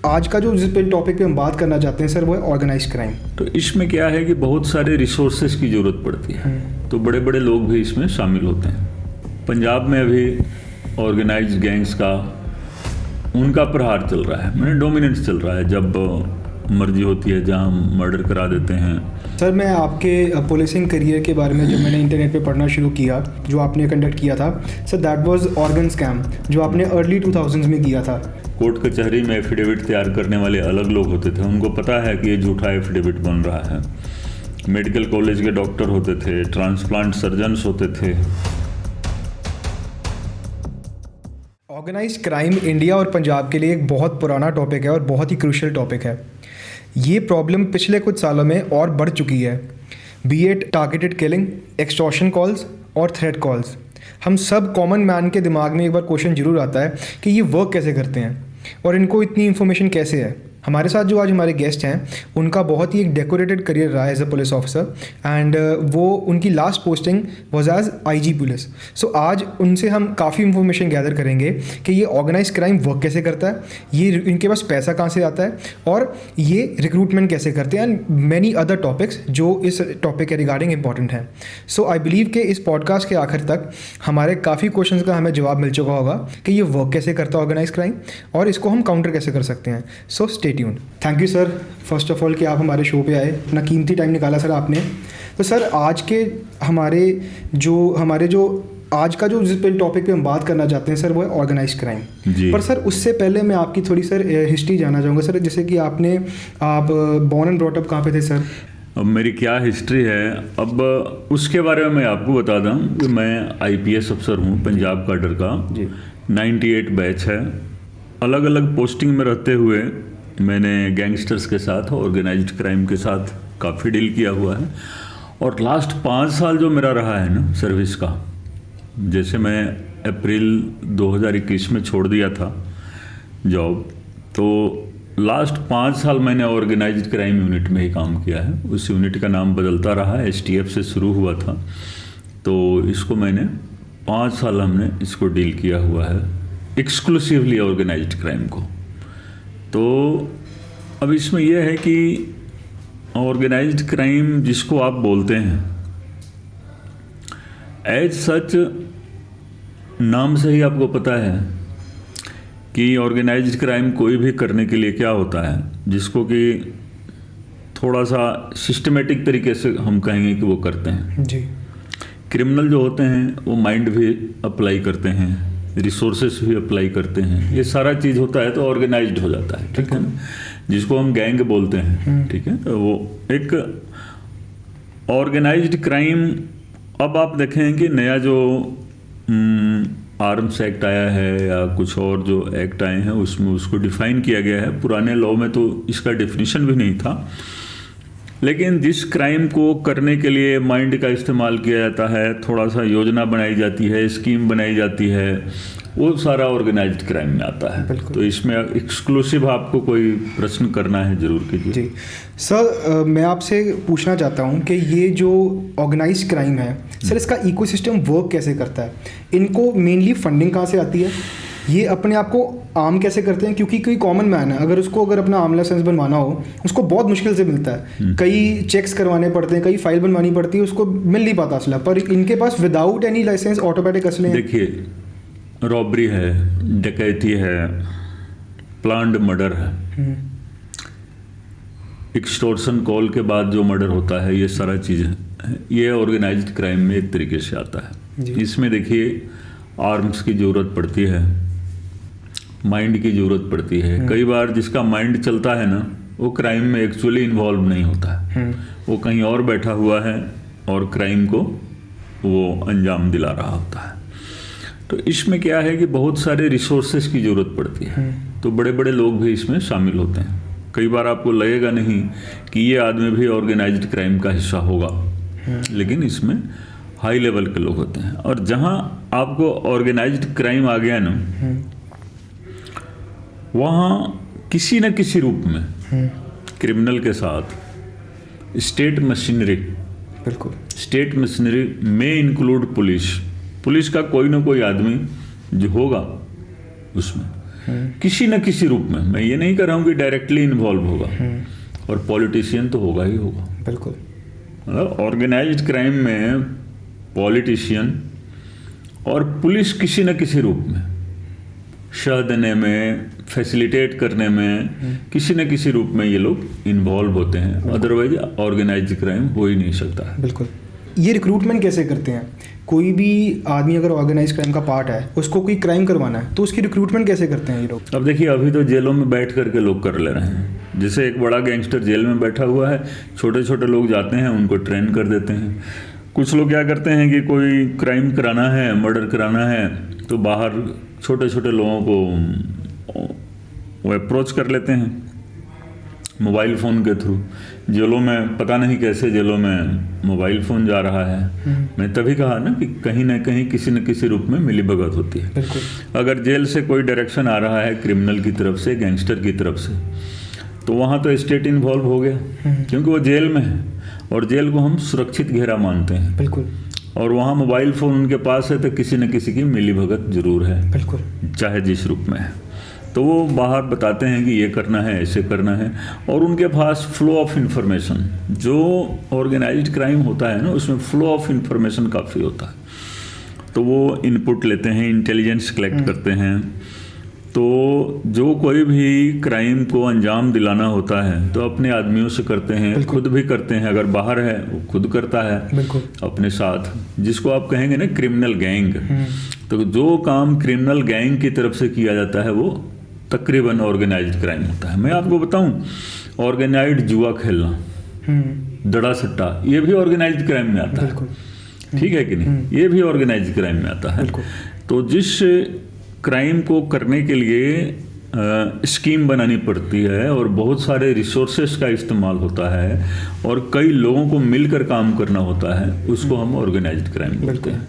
आज का जो जिस टॉपिक पे हम बात करना चाहते हैं सर वो है ऑर्गेनाइज्ड क्राइम। तो इसमें क्या है कि बहुत सारे रिसोर्सेज की ज़रूरत पड़ती है, तो बड़े बड़े लोग भी इसमें शामिल होते हैं। पंजाब में अभी ऑर्गेनाइज्ड गैंग्स का उनका प्रहार चल रहा है, मैंने डोमिनेंस चल रहा है। जब मर्जी होती है जहाँ मर्डर करा देते हैं। सर मैं आपके पुलिसिंग करियर के बारे में जब मैंने इंटरनेट पे पढ़ना शुरू किया, जो आपने कंडक्ट किया था sir, that was organ scam जो आपने अर्ली 2000s में किया था। कोर्ट कचहरी में एफिडेविट तैयार करने वाले अलग लोग होते थे, उनको पता है कि ये झूठा एफिडेविट बन रहा है। मेडिकल कॉलेज के डॉक्टर होते थे, ट्रांसप्लांट सर्जन्स होते थे। ऑर्गेनाइज्ड क्राइम इंडिया और पंजाब के लिए एक बहुत पुराना टॉपिक है और बहुत ही क्रूशियल टॉपिक है। ये प्रॉब्लम पिछले कुछ सालों में और बढ़ चुकी है, B it targeted killing, extortion calls और थ्रेट कॉल्स। हम सब कॉमन मैन के दिमाग में एक बार क्वेश्चन जरूर आता है कि ये वर्क कैसे करते हैं और इनको इतनी इन्फॉर्मेशन कैसे है। हमारे साथ जो आज हमारे गेस्ट हैं उनका बहुत ही एक डेकोरेटेड करियर रहा है as a police officer, and वो उनकी last posting was as IG police. So आज उनसे हम काफ़ी इन्फॉर्मेशन गैदर करेंगे कि ये ऑर्गेनाइज क्राइम वर्क कैसे करता है, ये इनके पास पैसा कहाँ से आता है और ये रिक्रूटमेंट कैसे करते हैं, एंड मैनी अदर टॉपिक्स जो इस टॉपिक के रिगार्डिंग इंपॉर्टेंट हैं। सो आई बिलीव कि इस पॉडकास्ट के आखिर तक हमारे काफ़ी क्वेश्चन का हमें जवाब मिल चुका होगा कि ये वर्क कैसे करता है ऑर्गेनाइज क्राइम और इसको हम काउंटर कैसे कर सकते हैं। So stay tuned. Thank you sir first of all कि आप हमारे शो पे आए, अपना कीमती टाइम निकाला सर आपने। तो सर आज के हमारे जो आज का जो जिस टॉपिक पे हम बात करना चाहते हैं सर वो है ऑर्गेनाइज्ड क्राइम। पर सर उससे पहले मैं आपकी थोड़ी सर हिस्ट्री जानना चाहूँगा सर, जैसे कि आप बॉर्न एंड ब्रॉट अप कहाँ पे थे सर? अब मेरी क्या हिस्ट्री है, अब उसके बारे में मैं आपको बता दूं कि मैं आईपीएस अफसर हूं पंजाब काडर का जी। 98 बैच है। अलग अलग पोस्टिंग में रहते हुए मैंने गैंगस्टर्स के साथ ऑर्गेनाइज्ड क्राइम के साथ काफ़ी डील किया हुआ है। और लास्ट 5 साल जो मेरा रहा है ना सर्विस का, जैसे मैं अप्रैल 2021 में छोड़ दिया था जॉब, तो लास्ट 5 साल मैंने ऑर्गेनाइज्ड क्राइम यूनिट में ही काम किया है। उस यूनिट का नाम बदलता रहा, एसटीएफ से शुरू हुआ था, तो इसको मैंने 5 साल हमने इसको डील किया हुआ है, एक्सक्लूसिवली ऑर्गेनाइज्ड क्राइम को। तो अब इसमें यह है कि ऑर्गेनाइज्ड क्राइम जिसको आप बोलते हैं, एज सच नाम से ही आपको पता है कि ऑर्गेनाइज्ड क्राइम कोई भी करने के लिए क्या होता है, जिसको कि थोड़ा सा सिस्टमेटिक तरीके से हम कहेंगे कि वो करते हैं जी। क्रिमिनल जो होते हैं वो माइंड भी अप्लाई करते हैं, रिसोर्सेस भी अप्लाई करते हैं, ये सारा चीज़ होता है तो ऑर्गेनाइज्ड हो जाता है, ठीक है ना, जिसको हम गैंग बोलते हैं, ठीक है। तो वो एक ऑर्गेनाइज्ड क्राइम। अब आप देखें कि नया जो आर्म्स एक्ट आया है या कुछ और जो एक्ट आए हैं उसमें उसको डिफाइन किया गया है। पुराने लॉ में तो इसका डेफिनेशन भी नहीं था, लेकिन जिस क्राइम को करने के लिए माइंड का इस्तेमाल किया जाता है, थोड़ा सा योजना बनाई जाती है, स्कीम बनाई जाती है, वो सारा ऑर्गेनाइज्ड क्राइम में आता है। तो इसमें एक्सक्लूसिव आपको कोई प्रश्न करना है जरूर कीजिए जी। सर मैं आपसे पूछना चाहता हूँ कि ये जो ऑर्गेनाइज्ड क्राइम है सर, इसका इकोसिस्टम वर्क कैसे करता है? इनको मेनली फंडिंग कहाँ से आती है? ये अपने आप को आम कैसे करते हैं? क्योंकि कोई कॉमन मैन है, अगर अपना आम लाइसेंस बनवाना हो उसको बहुत मुश्किल से मिलता है, कई चेक्स करवाने पड़ते हैं, कई फाइल बनवानी पड़ती है, उसको मिल नहीं पाता असला। पर इनके पास विदाउट एनी लाइसेंस ऑटोमेटिक असले हैं। देखिए, रॉबरी है, डकैती है, प्लान्ड मर्डर है, एक्सटॉर्शन कॉल के बाद जो मर्डर होता है, ये सारा चीज़ें ये ऑर्गेनाइज्ड क्राइम में एक तरीके से आता है। इसमें देखिए आर्म्स की ज़रूरत पड़ती है, माइंड की ज़रूरत पड़ती है। कई बार जिसका माइंड चलता है ना, वो क्राइम में एक्चुअली इन्वॉल्व नहीं होता है, वो कहीं और बैठा हुआ है और क्राइम को वो अंजाम दिला रहा होता है। तो इसमें क्या है कि बहुत सारे रिसोर्सेज की ज़रूरत पड़ती है, तो बड़े बड़े लोग भी इसमें शामिल होते हैं। कई बार आपको लगेगा नहीं कि ये आदमी भी ऑर्गेनाइज्ड क्राइम का हिस्सा होगा, लेकिन इसमें हाई लेवल के लोग होते हैं। और जहाँ आपको ऑर्गेनाइज्ड क्राइम आ गया ना, वहाँ किसी न किसी रूप में क्रिमिनल के साथ स्टेट मशीनरी, बिल्कुल स्टेट मशीनरी में इंक्लूड पुलिस का कोई ना कोई आदमी जो होगा उसमें, किसी न किसी रूप में। मैं ये नहीं कर रहा हूँ कि डायरेक्टली इन्वॉल्व होगा, और पॉलिटिशियन तो होगा ही होगा। बिल्कुल। मतलब ऑर्गेनाइज्ड क्राइम में पॉलिटिशियन और पुलिस किसी न किसी रूप में शह देने में, फैसिलिटेट करने में, किसी न किसी रूप में ये लोग इन्वॉल्व होते हैं। अदरवाइज ऑर्गेनाइज्ड क्राइम हो ही नहीं सकता है। बिल्कुल। ये रिक्रूटमेंट कैसे करते हैं? कोई भी आदमी अगर ऑर्गेनाइज क्राइम का पार्ट है, उसको कोई क्राइम करवाना है, तो उसकी रिक्रूटमेंट कैसे करते हैं ये लोग? अब देखिए, अभी तो जेलों में बैठ करके लोग कर ले रहे हैं। जैसे एक बड़ा गैंगस्टर जेल में बैठा हुआ है, छोटे छोटे लोग जाते हैं, उनको ट्रेन कर देते हैं। कुछ लोग क्या करते हैं कि कोई क्राइम कराना है, मर्डर कराना है, तो बाहर छोटे छोटे लोगों को वो अप्रोच कर लेते हैं मोबाइल फ़ोन के थ्रू। जेलों में पता नहीं कैसे जेलों में मोबाइल फ़ोन जा रहा है। मैं तभी कहा ना कि कहीं ना कहीं किसी न किसी रूप में मिलीभगत होती है। अगर जेल से कोई डायरेक्शन आ रहा है क्रिमिनल की तरफ से, गैंगस्टर की तरफ से, तो वहाँ तो स्टेट इन्वॉल्व हो गया, क्योंकि वो जेल में है और जेल को हम सुरक्षित घेरा मानते हैं। बिल्कुल। और वहाँ मोबाइल फ़ोन उनके पास है, तो किसी न किसी की मिलीभगत जरूर है। बिल्कुल। चाहे जिस रूप में है, तो वो बाहर बताते हैं कि ये करना है, ऐसे करना है, और उनके पास फ्लो ऑफ इंफॉर्मेशन, जो ऑर्गेनाइज्ड क्राइम होता है ना, उसमें फ्लो ऑफ इंफॉर्मेशन काफ़ी होता है। तो वो इनपुट लेते हैं, इंटेलिजेंस कलेक्ट करते हैं। तो जो कोई भी क्राइम को अंजाम दिलाना होता है तो अपने आदमियों से करते हैं, खुद भी करते हैं। अगर बाहर है वो खुद करता है अपने साथ, जिसको आप कहेंगे ना क्रिमिनल गैंग। तो जो काम क्रिमिनल गैंग की तरफ से किया जाता है वो तकरीबन ऑर्गेनाइज्ड क्राइम होता है। मैं आपको बताऊं, ऑर्गेनाइज्ड जुआ खेलना, दड़ा सट्टा, ये भी ऑर्गेनाइज्ड क्राइम में आता है। ठीक है कि नहीं? ये भी ऑर्गेनाइज्ड क्राइम में आता है। तो जिस क्राइम को करने के लिए स्कीम बनानी पड़ती है और बहुत सारे रिसोर्सेस का इस्तेमाल होता है और कई लोगों को मिलकर काम करना होता है, उसको हम ऑर्गेनाइज्ड क्राइम बोलते हैं।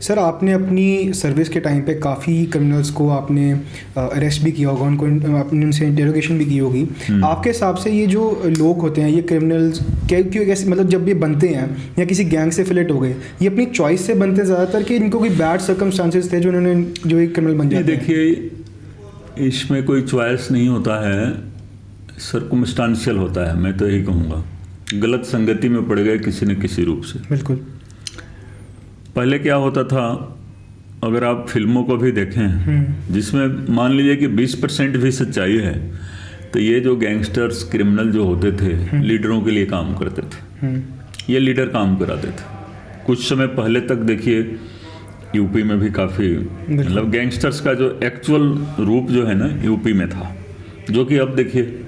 सर, आपने अपनी सर्विस के टाइम पे काफ़ी क्रिमिनल्स को आपने अरेस्ट भी किया होगा, उनको आपने उनसे इंटेरोगेशन भी की होगी। आपके हिसाब से ये जो लोग होते हैं, ये क्रिमिनल्स क्यों कैसे, मतलब जब ये बनते हैं या किसी गैंग से फिलेट हो गए, ये अपनी चॉइस से बनते हैं ज़्यादातर, कि इनको कोई बैड सर्कमस्टांसेस थे जो उन्होंने जो एक क्रिमिनल बन जाते हैं? देखिए, इसमें कोई चॉइस नहीं होता है, सर्कमस्टांशियल होता है। मैं तो यही कहूँगा, गलत संगति में पड़ गए किसी न किसी रूप से। बिल्कुल। पहले क्या होता था, अगर आप फिल्मों को भी देखें, जिसमें मान लीजिए कि 20% भी सच्चाई है, तो ये जो गैंगस्टर्स क्रिमिनल जो होते थे, लीडरों के लिए काम करते थे। ये लीडर काम कराते थे। कुछ समय पहले तक देखिए, यूपी में भी काफ़ी, मतलब गैंगस्टर्स का जो एक्चुअल रूप जो है ना, यूपी में था, जो कि अब देखिए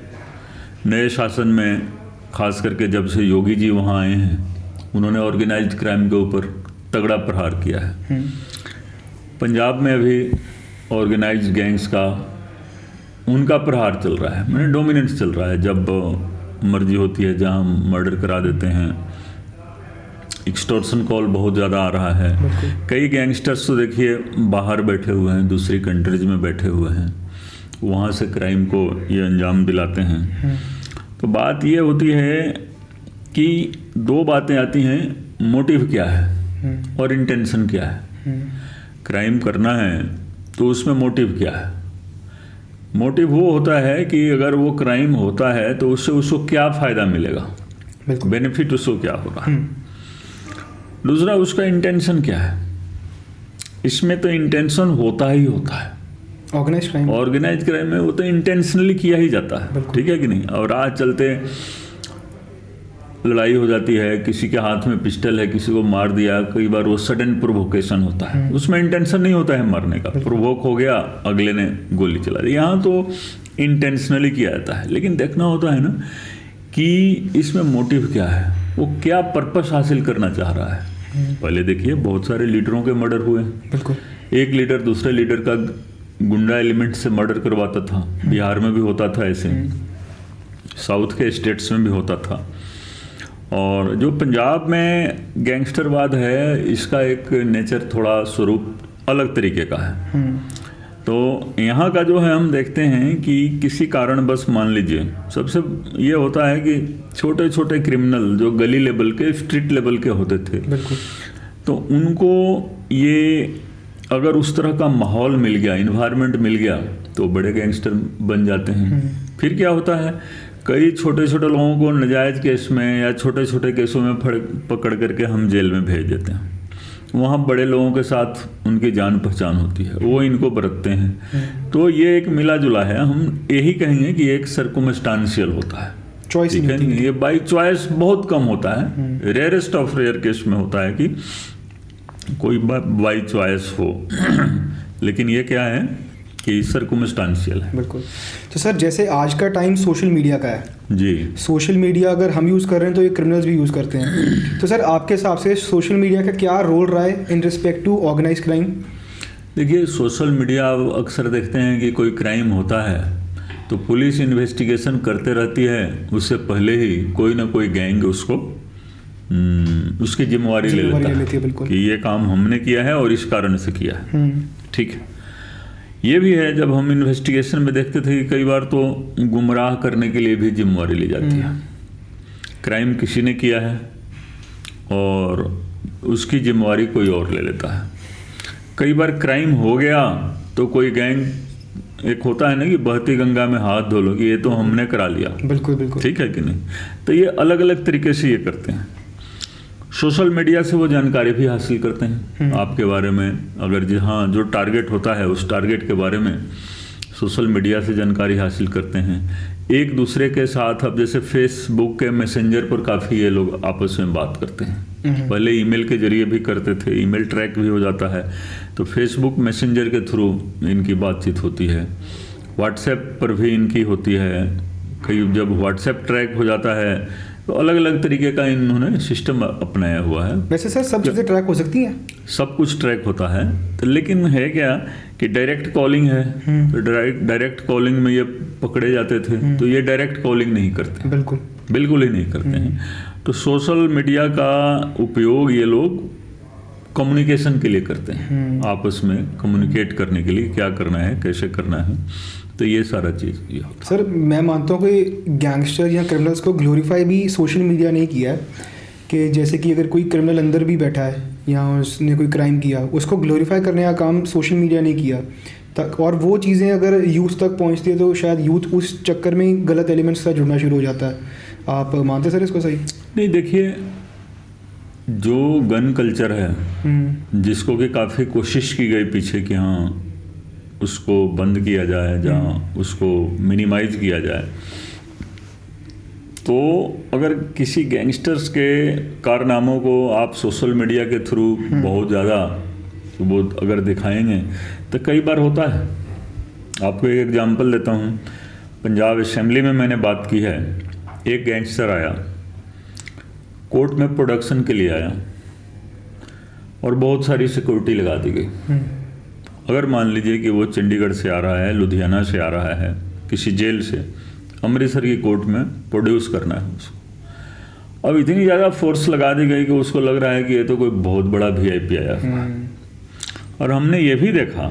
नए शासन में, खास करके जब से योगी जी वहाँ आए हैं, उन्होंने ऑर्गेनाइज्ड क्राइम के ऊपर तगड़ा प्रहार किया है। पंजाब में अभी ऑर्गेनाइज्ड गैंग्स का उनका प्रहार चल रहा है, मैंने डोमिनेंस चल रहा है। जब मर्जी होती है जहां मर्डर करा देते हैं। एक्सटॉर्शन कॉल बहुत ज़्यादा आ रहा है। कई गैंगस्टर्स तो देखिए बाहर बैठे हुए हैं, दूसरी कंट्रीज में बैठे हुए हैं, वहाँ से क्राइम को ये अंजाम दिलाते हैं। तो बात ये होती है कि दो बातें आती हैं, मोटिव क्या है और इंटेंशन क्या है। क्राइम करना है तो उसमें मोटिव क्या है? मोटिव वो होता है कि अगर वो क्राइम होता है तो उससे उसको क्या फ़ायदा मिलेगा, बेनिफिट उसको क्या होगा। दूसरा, उसका इंटेंशन क्या है। इसमें तो इंटेंशन होता ही होता है। ऑर्गेनाइज क्राइम में वो तो इंटेंशनली किया ही जाता है, ठीक है कि नहीं। और राह चलते लड़ाई हो जाती है, किसी के हाथ में पिस्टल है, किसी को मार दिया, कई बार वो सडन प्रोवोकेशन होता है, उसमें इंटेंशन नहीं होता है मारने का, प्रोवोक हो गया, अगले ने गोली चला दी। यहाँ तो इंटेंशनली किया जाता है। लेकिन देखना होता है ना कि इसमें मोटिव क्या है, वो क्या पर्पस हासिल करना चाह रहा है। पहले देखिए बहुत सारे लीडरों के मर्डर हुए। एक लीडर दूसरे लीडर का गुंडा एलिमेंट से मर्डर करवाता था। बिहार में भी होता था ऐसे, साउथ के स्टेट्स में भी होता था। और जो पंजाब में गैंगस्टरवाद है, इसका एक नेचर थोड़ा स्वरूप अलग तरीके का है। तो यहाँ का जो है हम देखते हैं कि किसी कारण बस मान लीजिए, सबसे ये होता है कि छोटे छोटे क्रिमिनल जो गली लेवल के, स्ट्रीट लेवल के होते थे, तो उनको ये अगर उस तरह का माहौल मिल गया, इन्वायरमेंट मिल गया, तो बड़े गैंगस्टर बन जाते हैं। फिर क्या होता है, कई छोटे छोटे लोगों को नाजायज़ केस में या छोटे छोटे केसों में पकड़ करके हम जेल में भेज देते हैं। वहाँ बड़े लोगों के साथ उनकी जान पहचान होती है, वो इनको बरतते हैं। तो ये एक मिला जुला है। हम यही कहेंगे कि एक सर्कमस्टांशियल होता है, चॉइस ठीक है। ये बाई चॉइस बहुत कम होता है, रेयरेस्ट ऑफ रेयर केस में होता है कि कोई बाई चॉइस हो लेकिन ये क्या है कि सर्कमस्टांशियल है। बिल्कुल। तो सर जैसे आज का टाइम सोशल मीडिया का है जी, सोशल मीडिया अगर हम यूज़ कर रहे हैं तो ये क्रिमिनल्स भी यूज़ करते हैं। तो सर आपके हिसाब से सोशल मीडिया का क्या रोल रहा है in respect to organize crime? देखिए, सोशल मीडिया अक्सर देखते हैं कि कोई क्राइम होता है तो पुलिस इन्वेस्टिगेशन करते रहती है, उससे पहले ही कोई ना कोई गैंग उसको उसकी जिम्मेवारी ले लेता है कि ये काम हमने किया है और इस कारण से किया है, ठीक है। ये भी है, जब हम इन्वेस्टिगेशन में देखते थे कि कई बार तो गुमराह करने के लिए भी जिम्मेवारी ली जाती है। क्राइम किसी ने किया है और उसकी जिम्मेवारी कोई और ले लेता है। कई बार क्राइम हो गया तो कोई गैंग, एक होता है ना कि बहती गंगा में हाथ धो लो, कि ये तो हमने करा लिया। बिल्कुल बिल्कुल, ठीक है कि नहीं। तो ये अलग अलग तरीके से ये करते हैं। सोशल मीडिया से वो जानकारी भी हासिल करते हैं आपके बारे में। अगर जहाँ जो टारगेट होता है उस टारगेट के बारे में सोशल मीडिया से जानकारी हासिल करते हैं। एक दूसरे के साथ, अब जैसे फेसबुक के मैसेंजर पर काफ़ी ये लोग आपस में बात करते हैं। पहले ईमेल के जरिए भी करते थे, ईमेल ट्रैक भी हो जाता है, तो फेसबुक मैसेंजर के थ्रू इनकी बातचीत होती है। व्हाट्सएप पर भी इनकी होती है। कई जब व्हाट्सएप ट्रैक हो जाता है तो अलग अलग तरीके का इन्होंने सिस्टम अपनाया हुआ है। वैसे सर सब चीज़ें ट्रैक हो सकती हैं? सब कुछ ट्रैक होता है, तो लेकिन है क्या कि डायरेक्ट कॉलिंग है, तो डायरेक्ट कॉलिंग में ये पकड़े जाते थे, तो ये डायरेक्ट कॉलिंग नहीं करते, बिल्कुल ही नहीं करते हैं। तो सोशल मीडिया का उपयोग ये लोग कम्युनिकेशन के लिए करते हैं, आपस में कम्युनिकेट करने के लिए, क्या करना है, कैसे करना है, तो ये सारा चीज़ ये होता है। सर मैं मानता हूँ कि गैंगस्टर या क्रिमिनल्स को ग्लोरीफाई भी सोशल मीडिया ने किया है, कि जैसे कि अगर कोई क्रिमिनल अंदर भी बैठा है या उसने कोई क्राइम किया, उसको ग्लोरीफाई करने का काम सोशल मीडिया ने किया तक, और वो चीज़ें अगर यूथ तक पहुँचती है तो शायद यूथ उस चक्कर में ही गलत एलिमेंट्स से जुड़ना शुरू हो जाता है। आप मानते सर इसको सही? नहीं, देखिए, जो गन कल्चर है जिसको कि काफ़ी कोशिश की गई पीछे कि हाँ उसको बंद किया जाए, जहाँ उसको मिनिमाइज किया जाए, तो अगर किसी गैंगस्टर्स के कारनामों को आप सोशल मीडिया के थ्रू बहुत ज़्यादा वो अगर दिखाएंगे तो कई बार होता है। आपको एक एग्जांपल देता हूँ। पंजाब असेंबली में मैंने बात की है, एक गैंगस्टर आया, कोर्ट में प्रोडक्शन के लिए आया और बहुत सारी सिक्योरिटी लगा दी गई। अगर मान लीजिए कि वो चंडीगढ़ से आ रहा है, लुधियाना से आ रहा है, किसी जेल से अमृतसर की कोर्ट में प्रोड्यूस करना है उसको, अब इतनी ज़्यादा फोर्स लगा दी गई कि उसको लग रहा है कि ये तो कोई बहुत बड़ा VIP आया है। और हमने ये भी देखा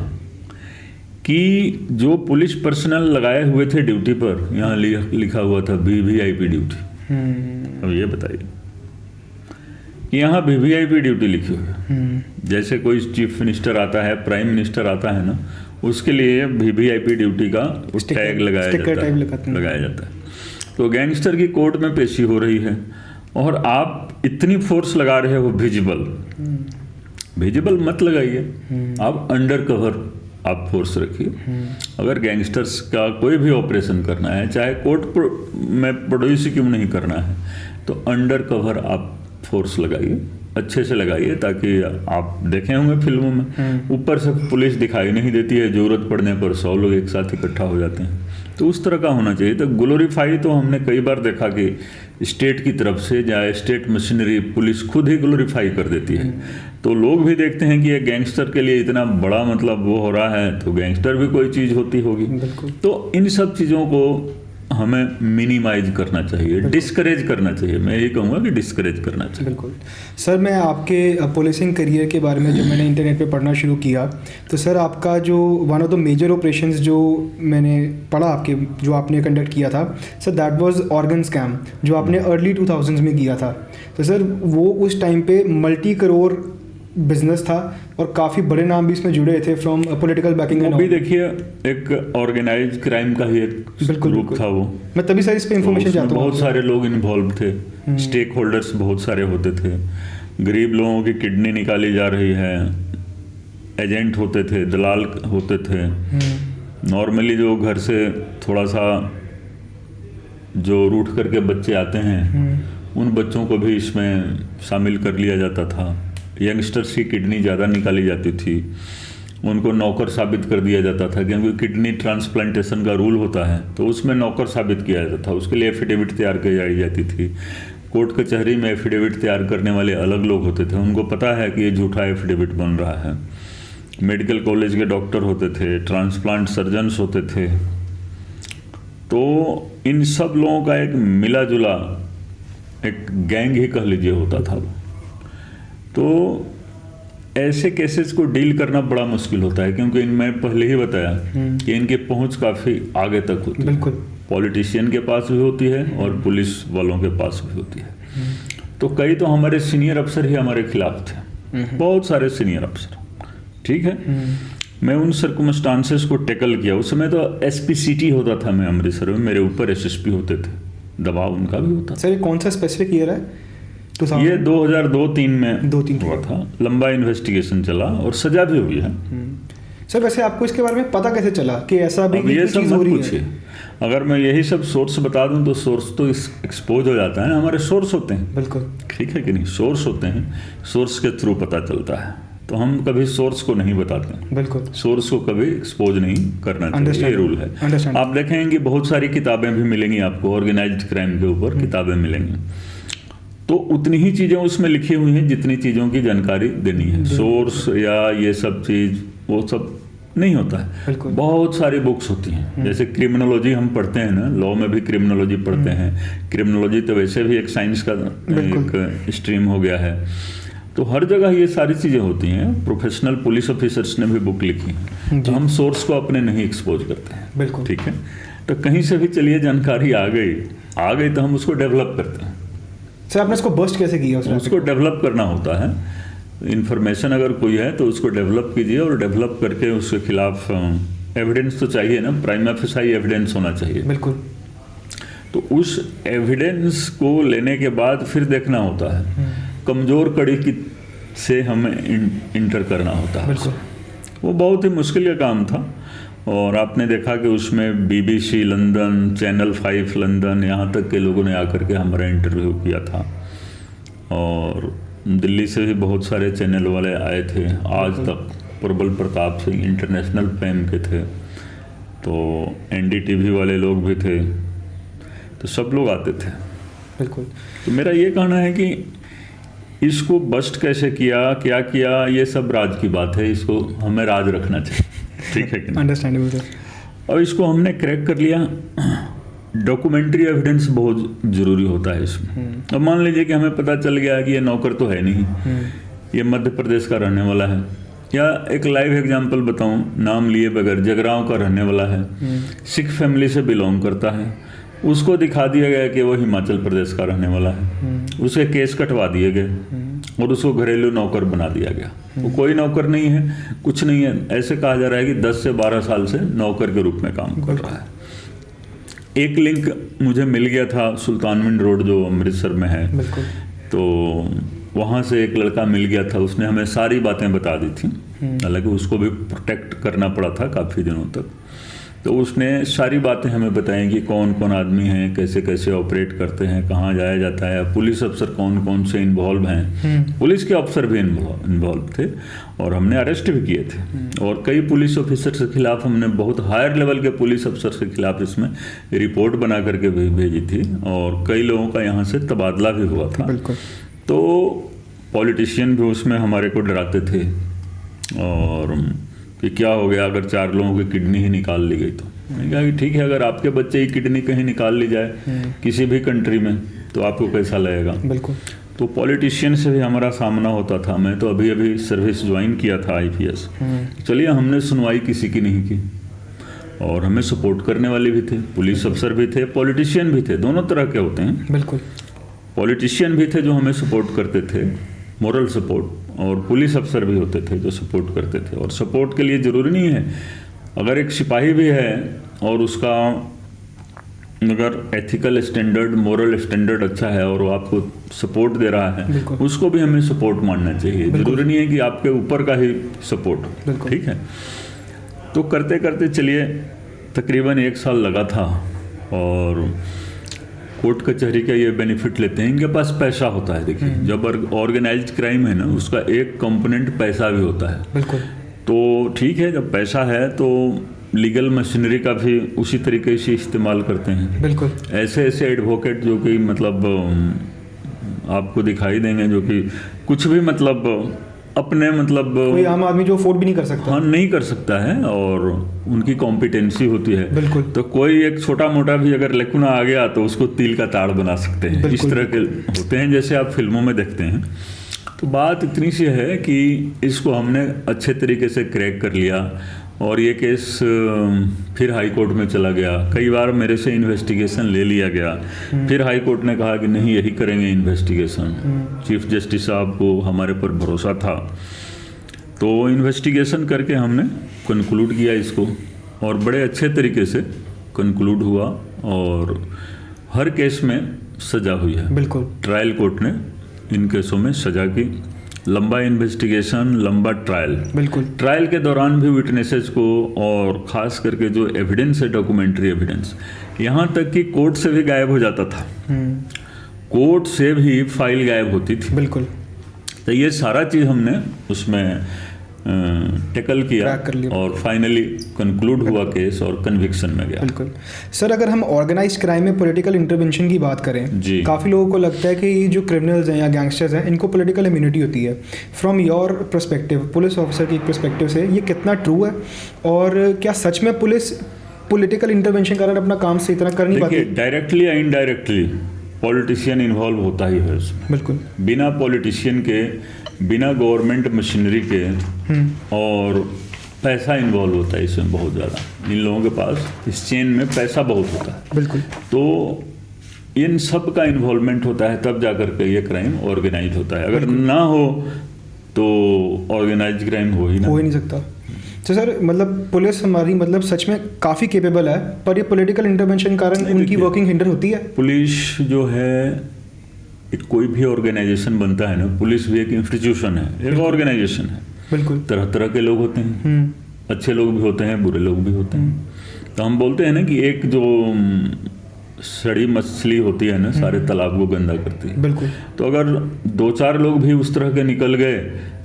कि जो पुलिस पर्सनल लगाए हुए थे ड्यूटी पर, यहाँ लिखा हुआ था VVIP ड्यूटी। अब ये बताइए कि यहाँ VVIP ड्यूटी लिखी हुई है। जैसे कोई चीफ मिनिस्टर आता है, प्राइम मिनिस्टर आता है ना, उसके लिए VVIP ड्यूटी का टैग लगाया जाता है। तो गैंगस्टर की कोर्ट में पेशी हो रही है और आप इतनी फोर्स लगा रहे हो, विजिबल मत लगाइए, आप अंडर कवर आप फोर्स रखिए। अगर गैंगस्टर्स का कोई भी ऑपरेशन करना है, चाहे कोर्ट में प्रोड्यूस क्यों नहीं करना है, तो अंडर कवर आप फोर्स लगाइए, अच्छे से लगाइए, ताकि आप देखे होंगे फिल्मों में ऊपर से पुलिस दिखाई नहीं देती है, ज़रूरत पड़ने पर 100 लोग एक साथ इकट्ठा हो जाते हैं। तो उस तरह का होना चाहिए। तो ग्लोरीफाई तो हमने कई बार देखा कि स्टेट की तरफ से या स्टेट मशीनरी पुलिस खुद ही ग्लोरीफाई कर देती है। तो लोग भी देखते हैं कि ये गैंगस्टर के लिए इतना बड़ा मतलब वो हो रहा है, तो गैंगस्टर भी कोई चीज़ होती होगी। तो इन सब चीज़ों को हमें मिनिमाइज करना चाहिए, डिस्करेज करना चाहिए। मैं यही कहूँगा कि डिस्करेज करना चाहिए। बिल्कुल सर। मैं आपके पुलिसिंग करियर के बारे में जब मैंने इंटरनेट पे पढ़ना शुरू किया, तो सर आपका जो one of the major operations जो मैंने पढ़ा आपके, जो आपने कंडक्ट किया था sir, that was organ scam, जो आपने अर्ली 2000s में किया था। तो सर वो उस टाइम पे मल्टी करोड़ बिजनेस था और काफ़ी बड़े नाम भी इसमें जुड़े थे फ्रॉम पॉलिटिकल बैकिंग एंड वो भी देखिए एक ऑर्गेनाइज क्राइम का ही एक ग्रुप था वो। मैं तभी सर इस पे इंफॉर्मेशन चाहता हूँ। बहुत सारे लोग इन्वॉल्व थे, स्टेक होल्डर्स बहुत सारे होते थे। गरीब लोगों की किडनी निकाली जा रही है, एजेंट होते थे, दलाल होते थे। नॉर्मली जो घर से थोड़ा सा जो रूठ करके बच्चे आते हैं उन बच्चों को भी इसमें शामिल कर लिया जाता था। यंगस्टर्स की किडनी ज़्यादा निकाली जाती थी, उनको नौकर साबित कर दिया जाता था, क्योंकि किडनी ट्रांसप्लांटेशन का रूल होता है तो उसमें नौकर साबित किया जाता था। उसके लिए एफिडेविट तैयार की जाती थी। कोर्ट कचहरी में एफिडेविट तैयार करने वाले अलग लोग होते थे, उनको पता है कि ये झूठा एफिडेविट बन रहा है। मेडिकल कॉलेज के डॉक्टर होते थे, ट्रांसप्लांट सर्जन्स होते थे। तो इन सब लोगों का एक मिला जुला एक गैंग ही कह लीजिए होता था। तो ऐसे केसेस को डील करना बड़ा मुश्किल होता है, क्योंकि इनमें पहले ही बताया कि इनकी पहुंच काफ़ी आगे तक होती है। बिल्कुल, पॉलिटिशियन के पास भी होती है और पुलिस वालों के पास भी होती है। तो कई तो हमारे सीनियर अफसर ही हमारे खिलाफ थे, बहुत सारे सीनियर अफसर। ठीक है, मैं उन सर्कमस्टांसेस को टैकल किया। उस समय तो एसपीसीटी होता था, मैं अमृतसर में, मेरे ऊपर एसएसपी होते थे, दबाव उनका भी होता था। सर ये कौन सा स्पेसिफिक ईयर है? ये 2002-3 में 2-3 हुआ था। लंबा इन्वेस्टिगेशन चला और सजा भी हुई है। सर वैसे आपको इसके बारे में पता कैसे चला कि ऐसा भी अब ये सब चीज़ हो मत रही पूछिए। है? अगर मैं यही सब सोर्स बता दूं तो सोर्स तो एक्सपोज हो जाता है ना। हमारे सोर्स होते हैं, बिल्कुल ठीक है कि नहीं, सोर्स होते हैं, सोर्स के थ्रू पता चलता है। तो हम कभी सोर्स को नहीं बताते, बिल्कुल, सोर्स को कभी एक्सपोज नहीं करना चाहिए, ये रूल है। आप देखेंगे बहुत सारी किताबें भी मिलेंगी आपको ऑर्गेनाइज्ड क्राइम के ऊपर, किताबें मिलेंगी, तो उतनी ही चीज़ें उसमें लिखी हुई हैं जितनी चीज़ों की जानकारी देनी है। सोर्स या ये सब चीज़ वो सब नहीं होता है। बहुत सारी बुक्स होती हैं, जैसे क्रिमिनोलॉजी हम पढ़ते हैं ना, लॉ में भी क्रिमिनोलॉजी पढ़ते हैं। क्रिमिनोलॉजी तो वैसे भी एक साइंस का एक स्ट्रीम हो गया है। तो हर जगह ये सारी चीज़ें होती हैं। प्रोफेशनल पुलिस ऑफिसर्स ने भी बुक लिखी है, तो हम सोर्स को अपने नहीं एक्सपोज करते हैं। बिल्कुल, ठीक है, तो कहीं से भी चलिए जानकारी आ गई तो हम उसको डेवलप करते हैं। सर आपने इसको बस्ट कैसे किया? उसको डेवलप करना होता है। इन्फॉर्मेशन अगर कोई है तो उसको डेवलप कीजिए, और डेवलप करके उसके खिलाफ एविडेंस तो चाहिए ना, प्राइमा फेसाई एविडेंस होना चाहिए। बिल्कुल, तो उस एविडेंस को लेने के बाद फिर देखना होता है, कमज़ोर कड़ी की से हमें इंटर करना होता है। बिल्कुल, वो बहुत ही मुश्किल का काम था। और आपने देखा कि उसमें BBC लंदन, चैनल 5 लंदन, यहाँ तक के लोगों ने आकर के हमारा इंटरव्यू किया था। और दिल्ली से भी बहुत सारे चैनल वाले आए थे। आज तक प्रबल प्रताप सिंह इंटरनेशनल फेम के थे, तो NDTV वाले लोग भी थे, तो सब लोग आते थे। बिल्कुल, तो मेरा ये कहना है कि इसको बस्ट कैसे किया, क्या किया, ये सब राज की बात है, इसको हमें राज रखना चाहिए। ठीक है कि नहीं? Understandable sir. और इसको हमने क्रैक कर लिया। डॉक्यूमेंट्री एविडेंस बहुत ज़रूरी होता है इसमें। अब मान लीजिए कि हमें पता चल गया कि ये नौकर तो है नहीं, ये मध्य प्रदेश का रहने वाला है, या एक लाइव एग्जांपल बताऊं, नाम लिए बगैर, जगरांव का रहने वाला है, सिख फैमिली से बिलोंग करता है, उसको दिखा दिया गया कि वो हिमाचल प्रदेश का रहने वाला है, उसके केस कटवा दिए गए और उसको घरेलू नौकर बना दिया गया। वो कोई नौकर नहीं है, कुछ नहीं है, ऐसे कहा जा रहा है कि 10 से 12 साल से नौकर के रूप में काम कर रहा है। एक लिंक मुझे मिल गया था सुल्तानविंड रोड जो अमृतसर में है, तो वहाँ से एक लड़का मिल गया था, उसने हमें सारी बातें बता दी थी। हालांकि उसको भी प्रोटेक्ट करना पड़ा था काफ़ी दिनों तक। तो उसने सारी बातें हमें बताई कि कौन कौन आदमी हैं, कैसे कैसे ऑपरेट करते हैं, कहाँ जाया जाता है, पुलिस अफसर कौन कौन से इन्वॉल्व हैं। पुलिस के अफसर भी इन्वॉल्व थे और हमने अरेस्ट भी किए थे। और कई पुलिस ऑफिसर के खिलाफ हमने, बहुत हायर लेवल के पुलिस अफसर के खिलाफ इसमें रिपोर्ट बना करके भी भेजी थी, और कई लोगों का यहाँ से तबादला भी हुआ था। तो पॉलिटिशियन भी उसमें हमारे को डराते थे, और कि क्या हो गया अगर 4 लोगों की किडनी ही निकाल ली गई तो। मैंने कहा कि ठीक है, अगर आपके बच्चे की किडनी कहीं निकाल ली जाए किसी भी कंट्री में तो आपको कैसा लगेगा। बिल्कुल, तो पॉलिटिशियन से भी हमारा सामना होता था। मैं तो अभी अभी सर्विस ज्वाइन किया था IPS। चलिए, हमने सुनवाई किसी की नहीं की, और हमें सपोर्ट करने वाले भी थे, पुलिस अफसर भी थे, पॉलिटिशियन भी थे, दोनों तरह के होते हैं। बिल्कुल, पॉलिटिशियन भी थे जो हमें सपोर्ट करते थे, मोरल सपोर्ट, और पुलिस अफसर भी होते थे जो सपोर्ट करते थे। और सपोर्ट के लिए ज़रूरी नहीं है, अगर एक सिपाही भी है और उसका अगर एथिकल स्टैंडर्ड, मोरल स्टैंडर्ड अच्छा है और वो आपको सपोर्ट दे रहा है, उसको भी हमें सपोर्ट मानना चाहिए। ज़रूरी नहीं है कि आपके ऊपर का ही सपोर्ट, ठीक है। तो करते करते चलिए तकरीबन 1 साल लगा था। और कोर्ट कचहरी का ये बेनिफिट लेते हैं, इनके पास पैसा होता है। देखिए जब ऑर्गेनाइज्ड क्राइम है ना, उसका एक कंपोनेंट पैसा भी होता है। बिल्कुल। तो ठीक है, जब पैसा है तो लीगल मशीनरी का भी उसी तरीके से इस्तेमाल करते हैं। बिल्कुल। ऐसे ऐसे एडवोकेट जो कि मतलब आपको दिखाई देंगे, जो कि कुछ भी मतलब अपने मतलब कोई आम आदमी जो अफोर्ड भी नहीं कर सकता। हाँ, नहीं कर सकता है, और उनकी कॉम्पिटेंसी होती है। बिल्कुल। तो कोई एक छोटा मोटा भी अगर लेकुना आ गया तो उसको तिल का ताड़ बना सकते हैं। इस तरह के होते हैं जैसे आप फिल्मों में देखते हैं। तो बात इतनी सी है कि इसको हमने अच्छे तरीके से क्रैक कर लिया, और ये केस फिर हाई कोर्ट में चला गया। कई बार मेरे से इन्वेस्टिगेशन ले लिया गया, फिर हाई कोर्ट ने कहा कि नहीं, यही करेंगे इन्वेस्टिगेशन। चीफ जस्टिस साहब को हमारे पर भरोसा था, तो इन्वेस्टिगेशन करके हमने कंक्लूड किया इसको, और बड़े अच्छे तरीके से कंक्लूड हुआ, और हर केस में सज़ा हुई है। बिल्कुल। ट्रायल कोर्ट ने इन केसों में सज़ा की। लंबा इन्वेस्टिगेशन, लंबा ट्रायल। बिल्कुल। ट्रायल के दौरान भी विटनेसेस को, और ख़ास करके जो एविडेंस है, डॉक्यूमेंट्री एविडेंस, यहाँ तक कि कोर्ट से भी गायब हो जाता था। कोर्ट से भी फाइल गायब होती थी। बिल्कुल। तो ये सारा चीज़ हमने उसमें टैकल किया, और फाइनली कंक्लूड हुआ केस, और कन्विक्शन में गया। बिल्कुल। सर, अगर हम ऑर्गेनाइज क्राइम में पॉलिटिकल इंटरवेंशन की बात करें जी, काफ़ी लोगों को लगता है कि जो क्रिमिनल्स हैं या गैंगस्टर्स हैं, इनको पॉलिटिकल इम्यूनिटी होती है। From your perspective, police officer की पर्सपेक्टिव से, ये कितना ट्रू है? और क्या सच में पुलिस पॉलिटिकल इंटरवेंशन कारण अपना काम सही तरह कर नहीं पाती? डायरेक्टली या इनडायरेक्टली पॉलिटिशियन इन्वॉल्व होता ही है उसमें। बिल्कुल। बिना पॉलिटिशियन के, बिना गवर्नमेंट मशीनरी के, और पैसा इन्वॉल्व होता है इसमें बहुत ज़्यादा। इन लोगों के पास इस चेन में पैसा बहुत होता है। बिल्कुल। तो इन सब का इन्वॉल्वमेंट होता है, तब जाकर के ये क्राइम ऑर्गेनाइज होता है। अगर ना हो तो ऑर्गेनाइज क्राइम हो ही नहीं सकता। तो सर, मतलब पुलिस हमारी मतलब सच में काफ़ी केपेबल है, पर ये पॉलिटिकल इंटरवेंशन कारण उनकी वर्किंग हिंडर होती है। पुलिस जो है, कोई भी ऑर्गेनाइजेशन बनता है ना, पुलिस भी एक इंस्टीट्यूशन है, एक ऑर्गेनाइजेशन है। बिल्कुल। तरह तरह के लोग होते हैं, अच्छे लोग भी होते हैं, बुरे लोग भी होते हैं। तो हम बोलते हैं ना कि एक जो सड़ी मछली होती है ना, सारे तालाब को गंदा करती है। बिल्कुल। तो अगर 2-4 लोग भी उस तरह के निकल गए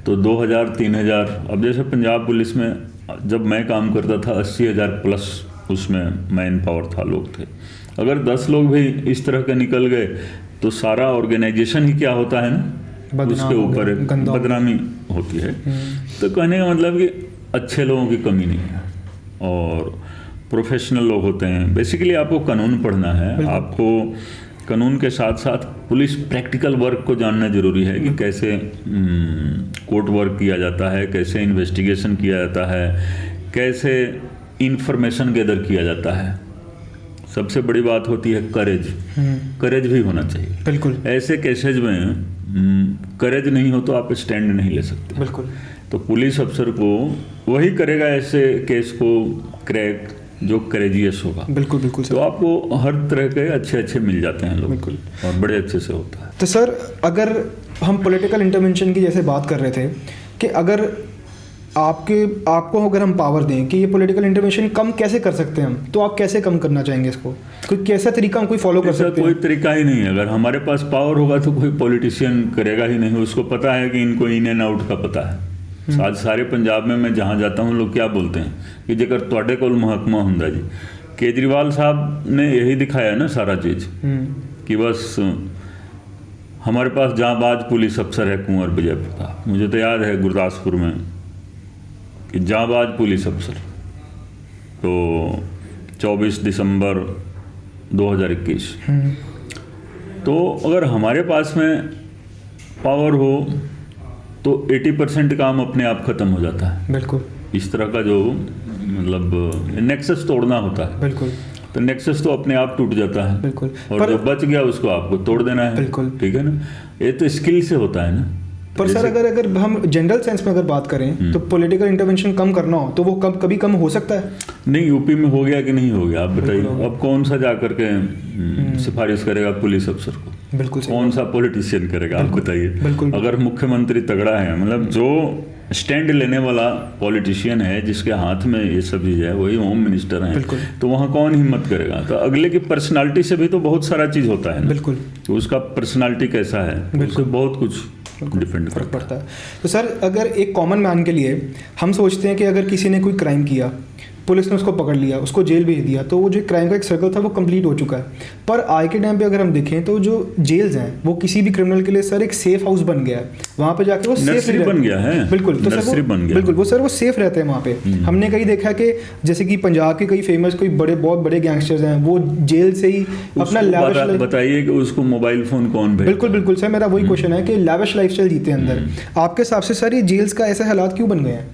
तो 2000-3000, अब जैसे पंजाब पुलिस में जब मैं काम करता था 80,000 प्लस उसमें मैन पावर था, लोग थे। अगर 10 लोग भी इस तरह के निकल गए तो सारा ऑर्गेनाइजेशन ही क्या होता है ना, उसके ऊपर एक बदनामी होती है। तो कहने का मतलब कि अच्छे लोगों की कमी नहीं है, और प्रोफेशनल लोग होते हैं। बेसिकली आपको कानून पढ़ना है, आपको कानून के साथ साथ पुलिस प्रैक्टिकल वर्क को जानना जरूरी है कि कैसे कोर्ट वर्क किया जाता है, कैसे इन्वेस्टिगेशन किया जाता है, कैसे इंफॉर्मेशन गैदर किया जाता है। सबसे बड़ी बात होती है करेज। करेज भी होना चाहिए। बिल्कुल। ऐसे केसेज में करेज नहीं हो तो आप स्टैंड नहीं ले सकते। बिल्कुल। तो पुलिस अफसर को वही करेगा ऐसे केस को क्रैक जो करेजियस होगा। बिल्कुल बिल्कुल। तो आपको हर तरह के अच्छे अच्छे मिल जाते हैं लोग। बिल्कुल। और बड़े अच्छे से होता है। तो सर, अगर हम पॉलिटिकल इंटरवेंशन की जैसे बात कर रहे थे कि अगर आपको अगर हम पावर दें कि ये पॉलिटिकल इंटरवेंशन कम कैसे कर सकते हैं हम, तो आप कैसे कम करना चाहेंगे इसको? कोई कैसा तरीका हम कोई फॉलो कर सकते हैं? कोई तरीका ही नहीं है। अगर हमारे पास पावर होगा तो कोई पॉलिटिशियन करेगा ही नहीं। उसको पता है कि इनको इन एंड आउट का पता है। आज सारे पंजाब में मैं जहाँ जाता हूँ लोग क्या बोलते हैं कि जेकर तुहाडे कोल महकमा हुंदा जी। केजरीवाल साहब ने यही दिखाया ना सारा चीज़ कि बस हमारे पास जांबाज पुलिस अफसर है कुंवर विजय प्रताप। मुझे तो याद है गुरदासपुर में कि जांबाज पुलिस अफसर, तो 24 दिसंबर 2021। तो अगर हमारे पास में पावर हो तो 80% काम अपने आप खत्म हो जाता है। बिल्कुल। इस तरह का जो मतलब नेक्सस तोड़ना होता है। बिल्कुल। तो नेक्सस तो अपने आप टूट जाता है। बिल्कुल। और जो बच गया उसको आपको तोड़ देना है। बिल्कुल। ठीक है ना। ये तो स्किल से होता है ना। पर सर अगर हम जनरल सेंस में अगर बात करें तो पॉलिटिकल इंटरवेंशन कम करना हो तो वो कभी कम हो सकता है? नहीं, यूपी में हो गया कि नहीं हो गया, आप बताइए। अब कौन सा जा करके सिफारिश करेगा पुलिस अफसर को? बिल्कुल कौन सा पॉलिटिशियन करेगा, आप बताइए। अगर मुख्यमंत्री तगड़ा है, मतलब जो स्टैंड लेने वाला पॉलिटिशियन है, जिसके हाथ में ये सब चीज है, वही होम मिनिस्टर हैं, तो वहाँ कौन हिम्मत करेगा? तो अगले की पर्सनालिटी से भी तो बहुत सारा चीज होता है। बिल्कुल, तो उसका पर्सनालिटी कैसा है, उससे बहुत कुछ डिपेंड फर्क पड़ता है। तो सर अगर एक कॉमन मैन के लिए हम सोचते हैं कि अगर किसी ने कोई क्राइम किया, पुलिस ने उसको पकड़ लिया, उसको जेल भेज दिया, तो वो जो क्राइम का एक सर्कल था वो कंप्लीट हो चुका है। पर आज के टाइम पे अगर हम देखें तो जो जेल्स हैं वो किसी भी क्रिमिनल के लिए सर एक सेफ हाउस बन गया है। वहाँ पे जाके वो सेफ बन गया है। बिल्कुल, तो सर बिल्कुल वो सेफ रहते हैं वहाँ पे। हमने कहीं देखा कि जैसे कि पंजाब के कई फेमस कोई बहुत बड़े गैंगस्टर्स हैं, वो जेल से ही अपना लैविश, बताइए कि उसको मोबाइल फोन कौन भेजता? बिल्कुल सर, मेरा वही क्वेश्चन है कि लैविश लाइफस्टाइल जीते हैं अंदर। आपके हिसाब से सर ये जेल्स का ऐसे हालात क्यों बन गए हैं?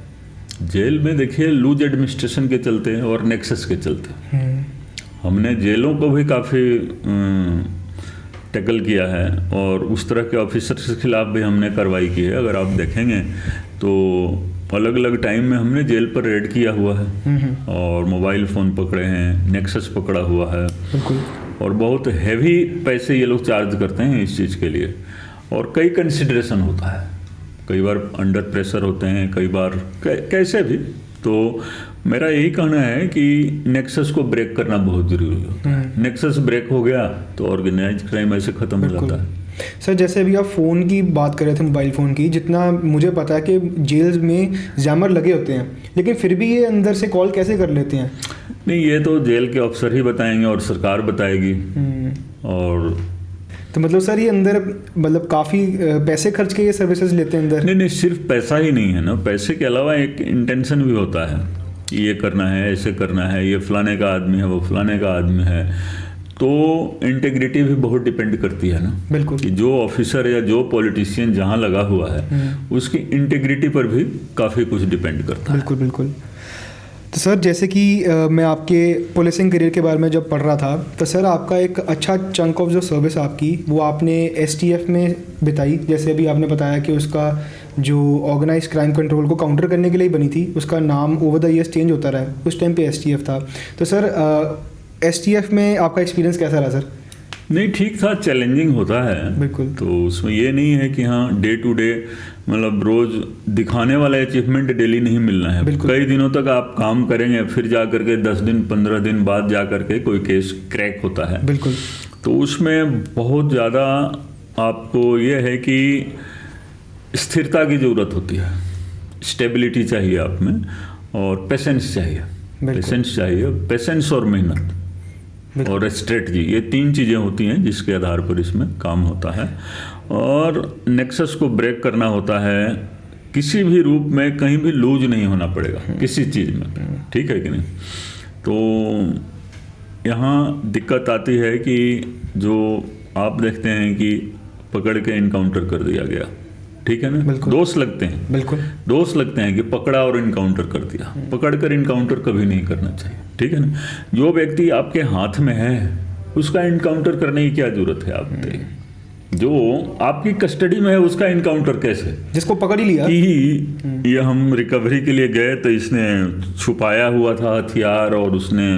जेल में देखिए लूज एडमिनिस्ट्रेशन के चलते हैं और नेक्सस के चलते। हमने जेलों को भी काफ़ी टैकल किया है और उस तरह के ऑफिसर्स के खिलाफ भी हमने कार्रवाई की है। अगर आप देखेंगे तो अलग अलग टाइम में हमने जेल पर रेड किया हुआ है और मोबाइल फ़ोन पकड़े हैं, नेक्सस पकड़ा हुआ है, और बहुत हैवी पैसे ये लोग चार्ज करते हैं इस चीज़ के लिए। और कई कंसिडरेशन होता है, कई बार अंडर प्रेशर होते हैं, कई बार कैसे भी। तो मेरा यही कहना है कि नेक्सस को ब्रेक करना बहुत जरूरी होता है। नेक्सस ब्रेक हो गया तो ऑर्गेनाइज क्राइम ऐसे खत्म हो जाता है। सर जैसे अभी आप फ़ोन की बात कर रहे थे, मोबाइल फ़ोन की, जितना मुझे पता है कि जेल्स में जैमर लगे होते हैं, लेकिन फिर भी ये अंदर से कॉल कैसे कर लेते हैं? नहीं, ये तो जेल के अफसर ही बताएंगे और सरकार बताएगी। और तो मतलब सर ये अंदर मतलब काफ़ी पैसे खर्च के ये सर्विसेज लेते हैं अंदर? नहीं, सिर्फ पैसा ही नहीं है ना, पैसे के अलावा एक इंटेंशन भी होता है कि ये करना है, ऐसे करना है, ये फलाने का आदमी है, वो फलाने का आदमी है। तो इंटेग्रिटी भी बहुत डिपेंड करती है ना। बिल्कुल, कि जो ऑफिसर या जो पॉलिटिशियन जहाँ लगा हुआ है उसकी इंटेग्रिटी पर भी काफ़ी कुछ डिपेंड करता है। बिल्कुल। तो सर जैसे कि मैं आपके पुलिसिंग करियर के बारे में जब पढ़ रहा था, तो सर आपका एक अच्छा चंक ऑफ जो सर्विस आपकी वो आपने STF में बिताई। जैसे अभी आपने बताया कि उसका जो ऑर्गेनाइज क्राइम कंट्रोल को काउंटर करने के लिए बनी थी, उसका नाम ओवर द ईयर्स चेंज होता रहा, उस टाइम पे STF था। तो सर STF में आपका एक्सपीरियंस कैसा रहा सर? नहीं, ठीक था, चैलेंजिंग होता है। बिल्कुल। तो उसमें ये नहीं है कि हाँ डे टू डे मतलब रोज दिखाने वाला अचीवमेंट डेली नहीं मिलना है। कई दिनों तक आप काम करेंगे, फिर जा करके 10 दिन 15 दिन बाद जा करके कोई केस क्रैक होता है। बिल्कुल। तो उसमें बहुत ज़्यादा आपको ये है कि स्थिरता की ज़रूरत होती है, स्टेबिलिटी चाहिए आप में, और पेशेंस चाहिए। पेशेंस और मेहनत और स्ट्रेटजी, ये 3 चीज़ें होती हैं जिसके आधार पर इसमें काम होता है। और नेक्सस को ब्रेक करना होता है, किसी भी रूप में कहीं भी लूज नहीं होना पड़ेगा किसी चीज़ में, ठीक है कि नहीं। तो यहाँ दिक्कत आती है कि जो आप देखते हैं कि पकड़ के इनकाउंटर कर दिया गया, ठीक है ना, दोष लगते हैं, बिल्कुल दोष लगते हैं कि पकड़ा और इनकाउंटर कर दिया। पकड़कर इनकाउंटर कभी नहीं करना चाहिए, ठीक है ना। जो व्यक्ति आपके हाथ में है उसका इनकाउंटर करने की क्या जरूरत है? आप बताइए, जो आपकी कस्टडी में है उसका इनकाउंटर कैसे? जिसको पकड़ ही लिया कि ये हम रिकवरी के लिए गए तो इसने छुपाया हुआ था हथियार और उसने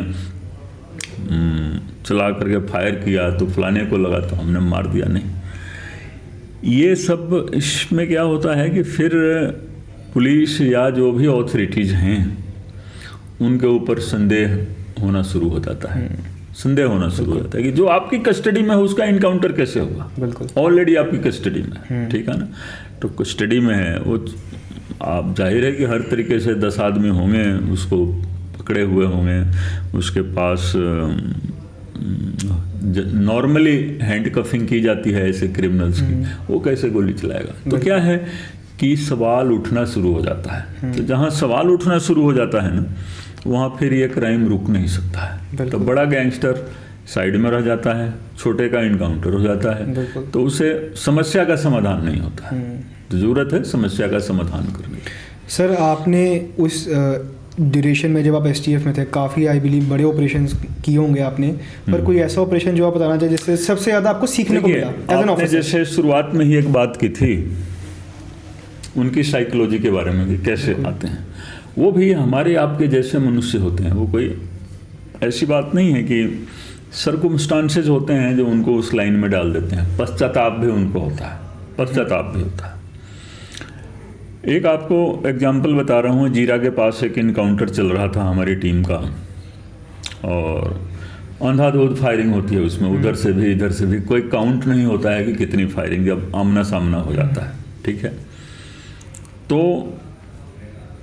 चला करके फायर किया तो फलाने को लगा तो हमने मार दिया। नहीं, ये सब इसमें क्या होता है कि फिर पुलिस या जो भी ऑथोरिटीज़ हैं उनके ऊपर संदेह होना शुरू हो जाता है। संदेह होना शुरू हो जाता है कि जो आपकी कस्टडी में है उसका इनकाउंटर कैसे होगा? बिल्कुल, ऑलरेडी आपकी कस्टडी में है, ठीक है ना। तो कस्टडी में है वो, आप जाहिर है कि हर तरीके से 10 आदमी होंगे उसको पकड़े हुए होंगे, उसके पास नॉर्मली हैंड कफिंग की जाती है ऐसे क्रिमिनल्स की, वो कैसे गोली चलाएगा? तो क्या है कि सवाल उठना शुरू हो जाता है। तो जहाँ सवाल उठना शुरू हो जाता है ना, वहाँ फिर ये क्राइम रुक नहीं सकता है। तो बड़ा गैंगस्टर साइड में रह जाता है, छोटे का इनकाउंटर हो जाता है, तो उसे समस्या का समाधान नहीं होता है। तो ज़रूरत है समस्या का समाधान करने की। सर आपने उस ड्यूरेशन में जब आप STF में थे काफ़ी आई बिलीव बड़े ऑपरेशन किए होंगे आपने, पर कोई ऐसा ऑपरेशन जो आप बताना चाहिए जिससे सबसे ज़्यादा आपको सीखने को मिला एज एन ऑफिसर? जैसे शुरुआत में ही एक बात की थी उनकी साइकोलॉजी के बारे में भी कैसे आते हैं। वो भी हमारे आपके जैसे मनुष्य होते हैं, वो कोई ऐसी बात नहीं है कि सर्कमस्टांसेस होते हैं जो उनको उस लाइन में डाल देते हैं। पश्चाताप भी उनको होता है, पश्चाताप भी होता है। एक आपको एग्जाम्पल बता रहा हूँ, जीरा के पास एक इनकाउंटर चल रहा था हमारी टीम का, और अंधाधुंध फायरिंग होती है उसमें, उधर से भी इधर से भी, कोई काउंट नहीं होता है कि कितनी फायरिंग, जब आमना सामना हो जाता है, ठीक है। तो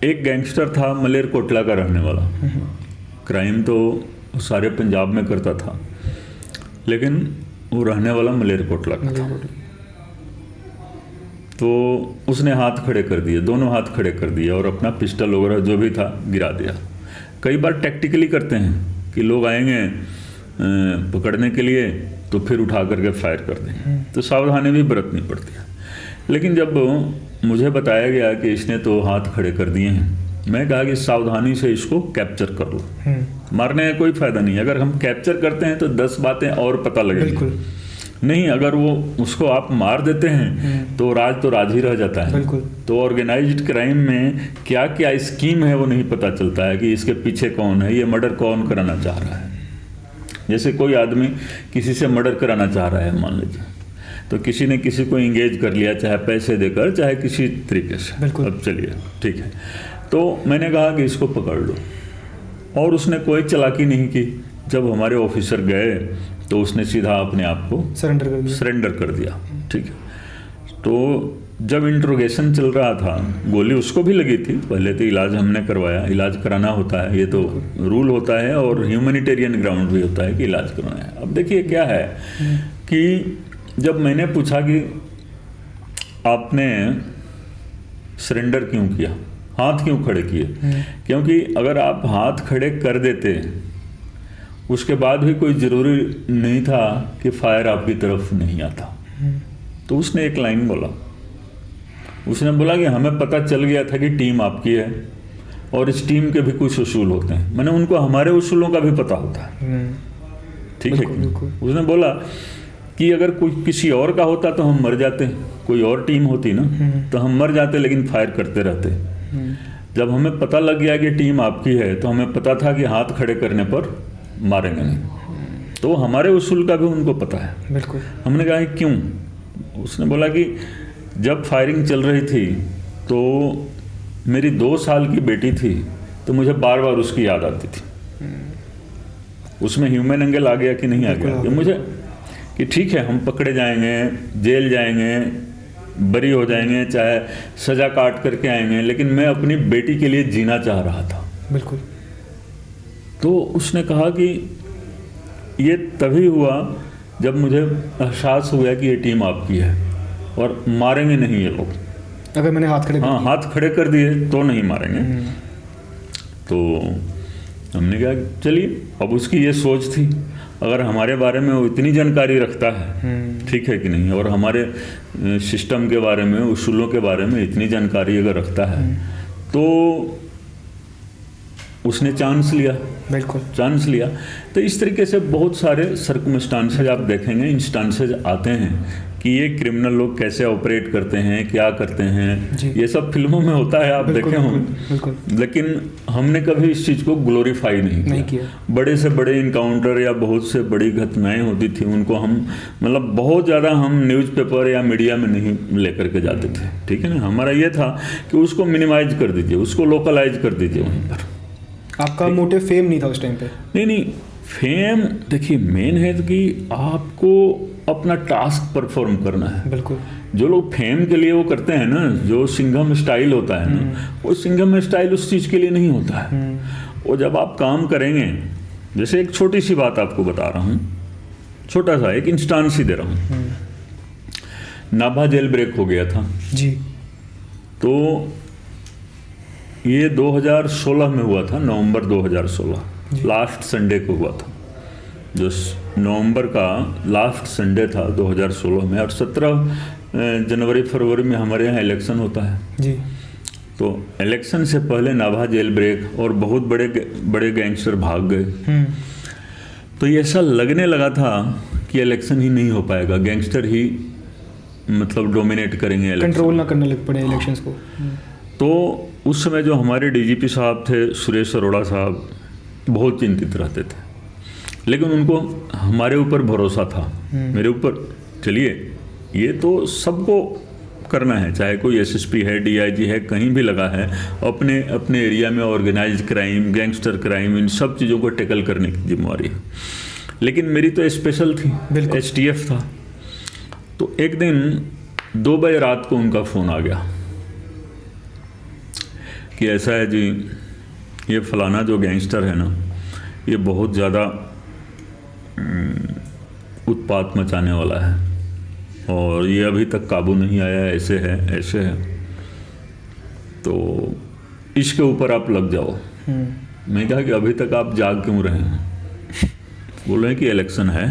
एक गैंगस्टर था मलेरकोटला का रहने वाला, क्राइम तो सारे पंजाब में करता था, लेकिन वो रहने वाला मलेरकोटला का था। तो उसने हाथ खड़े कर दिए, दोनों हाथ खड़े कर दिए, और अपना पिस्टल वगैरह जो भी था गिरा दिया। कई बार टैक्टिकली करते हैं कि लोग आएंगे पकड़ने के लिए तो फिर उठा करके फायर कर देंगे, तो सावधानी भी बरतनी पड़ती है। लेकिन जब मुझे बताया गया कि इसने तो हाथ खड़े कर दिए हैं, मैं कहा कि सावधानी से इसको कैप्चर कर लो, मारने का कोई फायदा नहीं। अगर हम कैप्चर करते हैं तो 10 बातें और पता लगेगी, नहीं अगर वो उसको आप मार देते हैं तो राज ही रह जाता है। तो ऑर्गेनाइज्ड क्राइम में क्या क्या स्कीम है वो नहीं पता चलता है कि इसके पीछे कौन है, ये मर्डर कौन कराना चाह रहा है। जैसे कोई आदमी किसी से मर्डर कराना चाह रहा है मान लीजिए, तो किसी ने किसी को इंगेज कर लिया, चाहे पैसे देकर चाहे किसी तरीके से। अब चलिए ठीक है, तो मैंने कहा कि इसको पकड़ लो, और उसने कोई चालाकी नहीं की। जब हमारे ऑफिसर गए तो उसने सीधा अपने आप को सरेंडर कर दिया, ठीक है। तो जब इंट्रोगेशन चल रहा था, गोली उसको भी लगी थी, पहले तो इलाज हमने करवाया, इलाज कराना होता है, ये तो रूल होता है, और ह्यूमैनिटेरियन ग्राउंड भी होता है कि इलाज कराना है। अब देखिए क्या है कि जब मैंने पूछा कि आपने सरेंडर क्यों किया, हाथ क्यों खड़े किए, क्योंकि अगर आप हाथ खड़े कर देते उसके बाद भी कोई ज़रूरी नहीं था कि फायर आपकी तरफ नहीं आता। तो उसने एक लाइन बोला, उसने बोला कि हमें पता चल गया था कि टीम आपकी है और इस टीम के भी कुछ उसूल होते हैं। मैंने उनको हमारे उसूलों का भी पता होता है, ठीक है। उसने बोला कि अगर कोई किसी और का होता तो हम मर जाते, कोई और टीम होती ना तो हम मर जाते, लेकिन फायर करते रहते। जब हमें पता लग गया कि टीम आपकी है तो हमें पता था कि हाथ खड़े करने पर मारेंगे नहीं, तो हमारे उसूल का भी उनको पता है। बिल्कुल। हमने कहा क्यों, उसने बोला कि जब फायरिंग चल रही थी तो मेरी 2 साल की बेटी थी, तो मुझे बार बार उसकी याद आती थी। उसमें ह्यूमन एंगल आ गया कि नहीं आ गया, कि मुझे कि ठीक है हम पकड़े जाएंगे, जेल जाएंगे, बरी हो जाएंगे, चाहे सजा काट करके आएंगे, लेकिन मैं अपनी बेटी के लिए जीना चाह रहा था। बिल्कुल। तो उसने कहा कि ये तभी हुआ जब मुझे एहसास हुआ कि ये टीम आपकी है और मारेंगे नहीं ये लोग, अगर मैंने हाथ खड़े हाथ खड़े कर दिए तो नहीं मारेंगे। तो हमने कहा चलिए, अब उसकी ये सोच थी, अगर हमारे बारे में वो इतनी जानकारी रखता है, ठीक है कि नहीं, और हमारे सिस्टम के बारे में, उसूलों के बारे में इतनी जानकारी अगर रखता है, तो उसने चांस लिया। बिल्कुल चांस लिया। तो इस तरीके से बहुत सारे सर्कमस्टांसेज आप देखेंगे, इंस्टांसेज आते हैं कि ये क्रिमिनल लोग कैसे ऑपरेट करते हैं, क्या करते हैं, ये सब फिल्मों में होता है, आप देखे होंगे। लेकिन हमने कभी इस चीज़ को ग्लोरीफाई नहीं किया। बड़े से बड़े इनकाउंटर या बहुत से बड़ी घटनाएं होती थी, उनको हम मतलब बहुत ज़्यादा हम न्यूज़पेपर या मीडिया में नहीं लेकर के जाते थे, ठीक है ना। हमारा ये था कि उसको मिनिमाइज कर दीजिए, उसको लोकलाइज कर दीजिए वहीं पर। आपका मोटिव फेम नहीं था उस टाइम पे? नहीं, फेम देखिए मेन है कि आपको अपना टास्क परफॉर्म करना है। बिल्कुल। जो लोग फेम के लिए वो करते हैं ना, जो सिंघम स्टाइल होता है ना, वो सिंघम स्टाइल उस चीज़ के लिए नहीं होता है। वो जब आप काम करेंगे, जैसे एक छोटी सी बात आपको बता रहा हूँ, छोटा सा एक इंस्टांस ही दे रहा हूँ। नाभा जेल ब्रेक हो गया था जी, तो ये 2016 में हुआ था, नवंबर 2016, लास्ट संडे को हुआ था, जो नवंबर का लास्ट संडे था 2016 में। और 17 जनवरी फरवरी में हमारे यहाँ इलेक्शन होता है जी। तो इलेक्शन से पहले नाभा जेल ब्रेक और बहुत बड़े बड़े गैंगस्टर भाग गए। तो ये ऐसा लगने लगा था कि इलेक्शन ही नहीं हो पाएगा, गैंगस्टर ही मतलब डोमिनेट करेंगे इलेक्शन, कंट्रोल ना करने लग पड़े इलेक्शंस को। तो उस समय जो हमारे डीजीपी साहब थे सुरेश अरोड़ा साहब, बहुत चिंतित रहते थे, लेकिन उनको हमारे ऊपर भरोसा था, मेरे ऊपर, चलिए ये तो सबको करना है, चाहे कोई एसएसपी है, डीआईजी है, कहीं भी लगा है, अपने अपने एरिया में ऑर्गेनाइज्ड क्राइम, गैंगस्टर क्राइम, इन सब चीज़ों को टैकल करने की जिम्मेवारी है। लेकिन मेरी तो स्पेशल थी, एसटीएफ था। तो एक दिन 2 बजे रात को उनका फ़ोन आ गया कि ऐसा है जी, ये फलाना जो गैंगस्टर है ना, ये बहुत ज़्यादा उत्पात मचाने वाला है और ये अभी तक काबू नहीं आया, ऐसे है ऐसे है, तो इसके ऊपर आप लग जाओ। मैं कहा कि अभी तक आप जाग क्यों रहे हैं? बोल रहे हैं कि इलेक्शन है।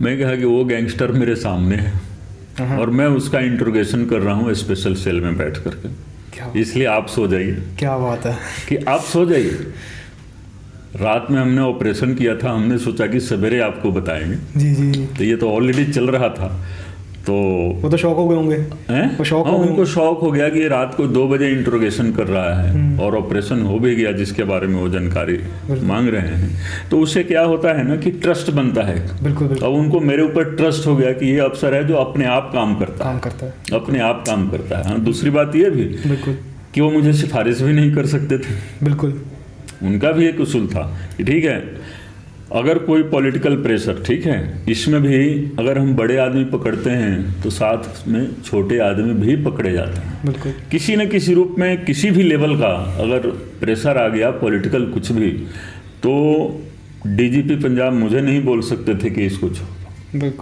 मैं कहा कि वो गैंगस्टर मेरे सामने है और मैं उसका इंट्रोगेशन कर रहा हूँ स्पेशल सेल में बैठ करके, इसलिए आप सो जाइए। क्या बात है कि आप सो जाइए। रात में हमने ऑपरेशन किया था, हमने सोचा कि सवेरे आपको बताएंगे। जी जी। तो ये तो ऑलरेडी चल रहा था, तो वो तो शौक हो गए होंगे हैं? हाँ, उनको शौक हो गया कि ये रात को 2 बजे इंट्रोगेशन कर रहा है और ऑपरेशन हो भी गया जिसके बारे में वो जानकारी मांग रहे हैं। तो उससे क्या होता है ना कि ट्रस्ट बनता है। बिल्कुल। अब उनको मेरे ऊपर ट्रस्ट हो गया कि ये अफसर है जो अपने आप काम करता है, अपने आप काम करता है। हाँ, दूसरी बात ये भी कि वो मुझे सिफारिश भी नहीं कर सकते थे। बिल्कुल, उनका भी एक उसूल था कि ठीक है, अगर कोई पॉलिटिकल प्रेशर, ठीक है, इसमें भी अगर हम बड़े आदमी पकड़ते हैं तो साथ में छोटे आदमी भी पकड़े जाते हैं। बिल्कुल। किसी न किसी रूप में, किसी भी लेवल का अगर प्रेशर आ गया पॉलिटिकल कुछ भी, तो डीजीपी पंजाब मुझे नहीं बोल सकते थे कि इसको छोड़ो।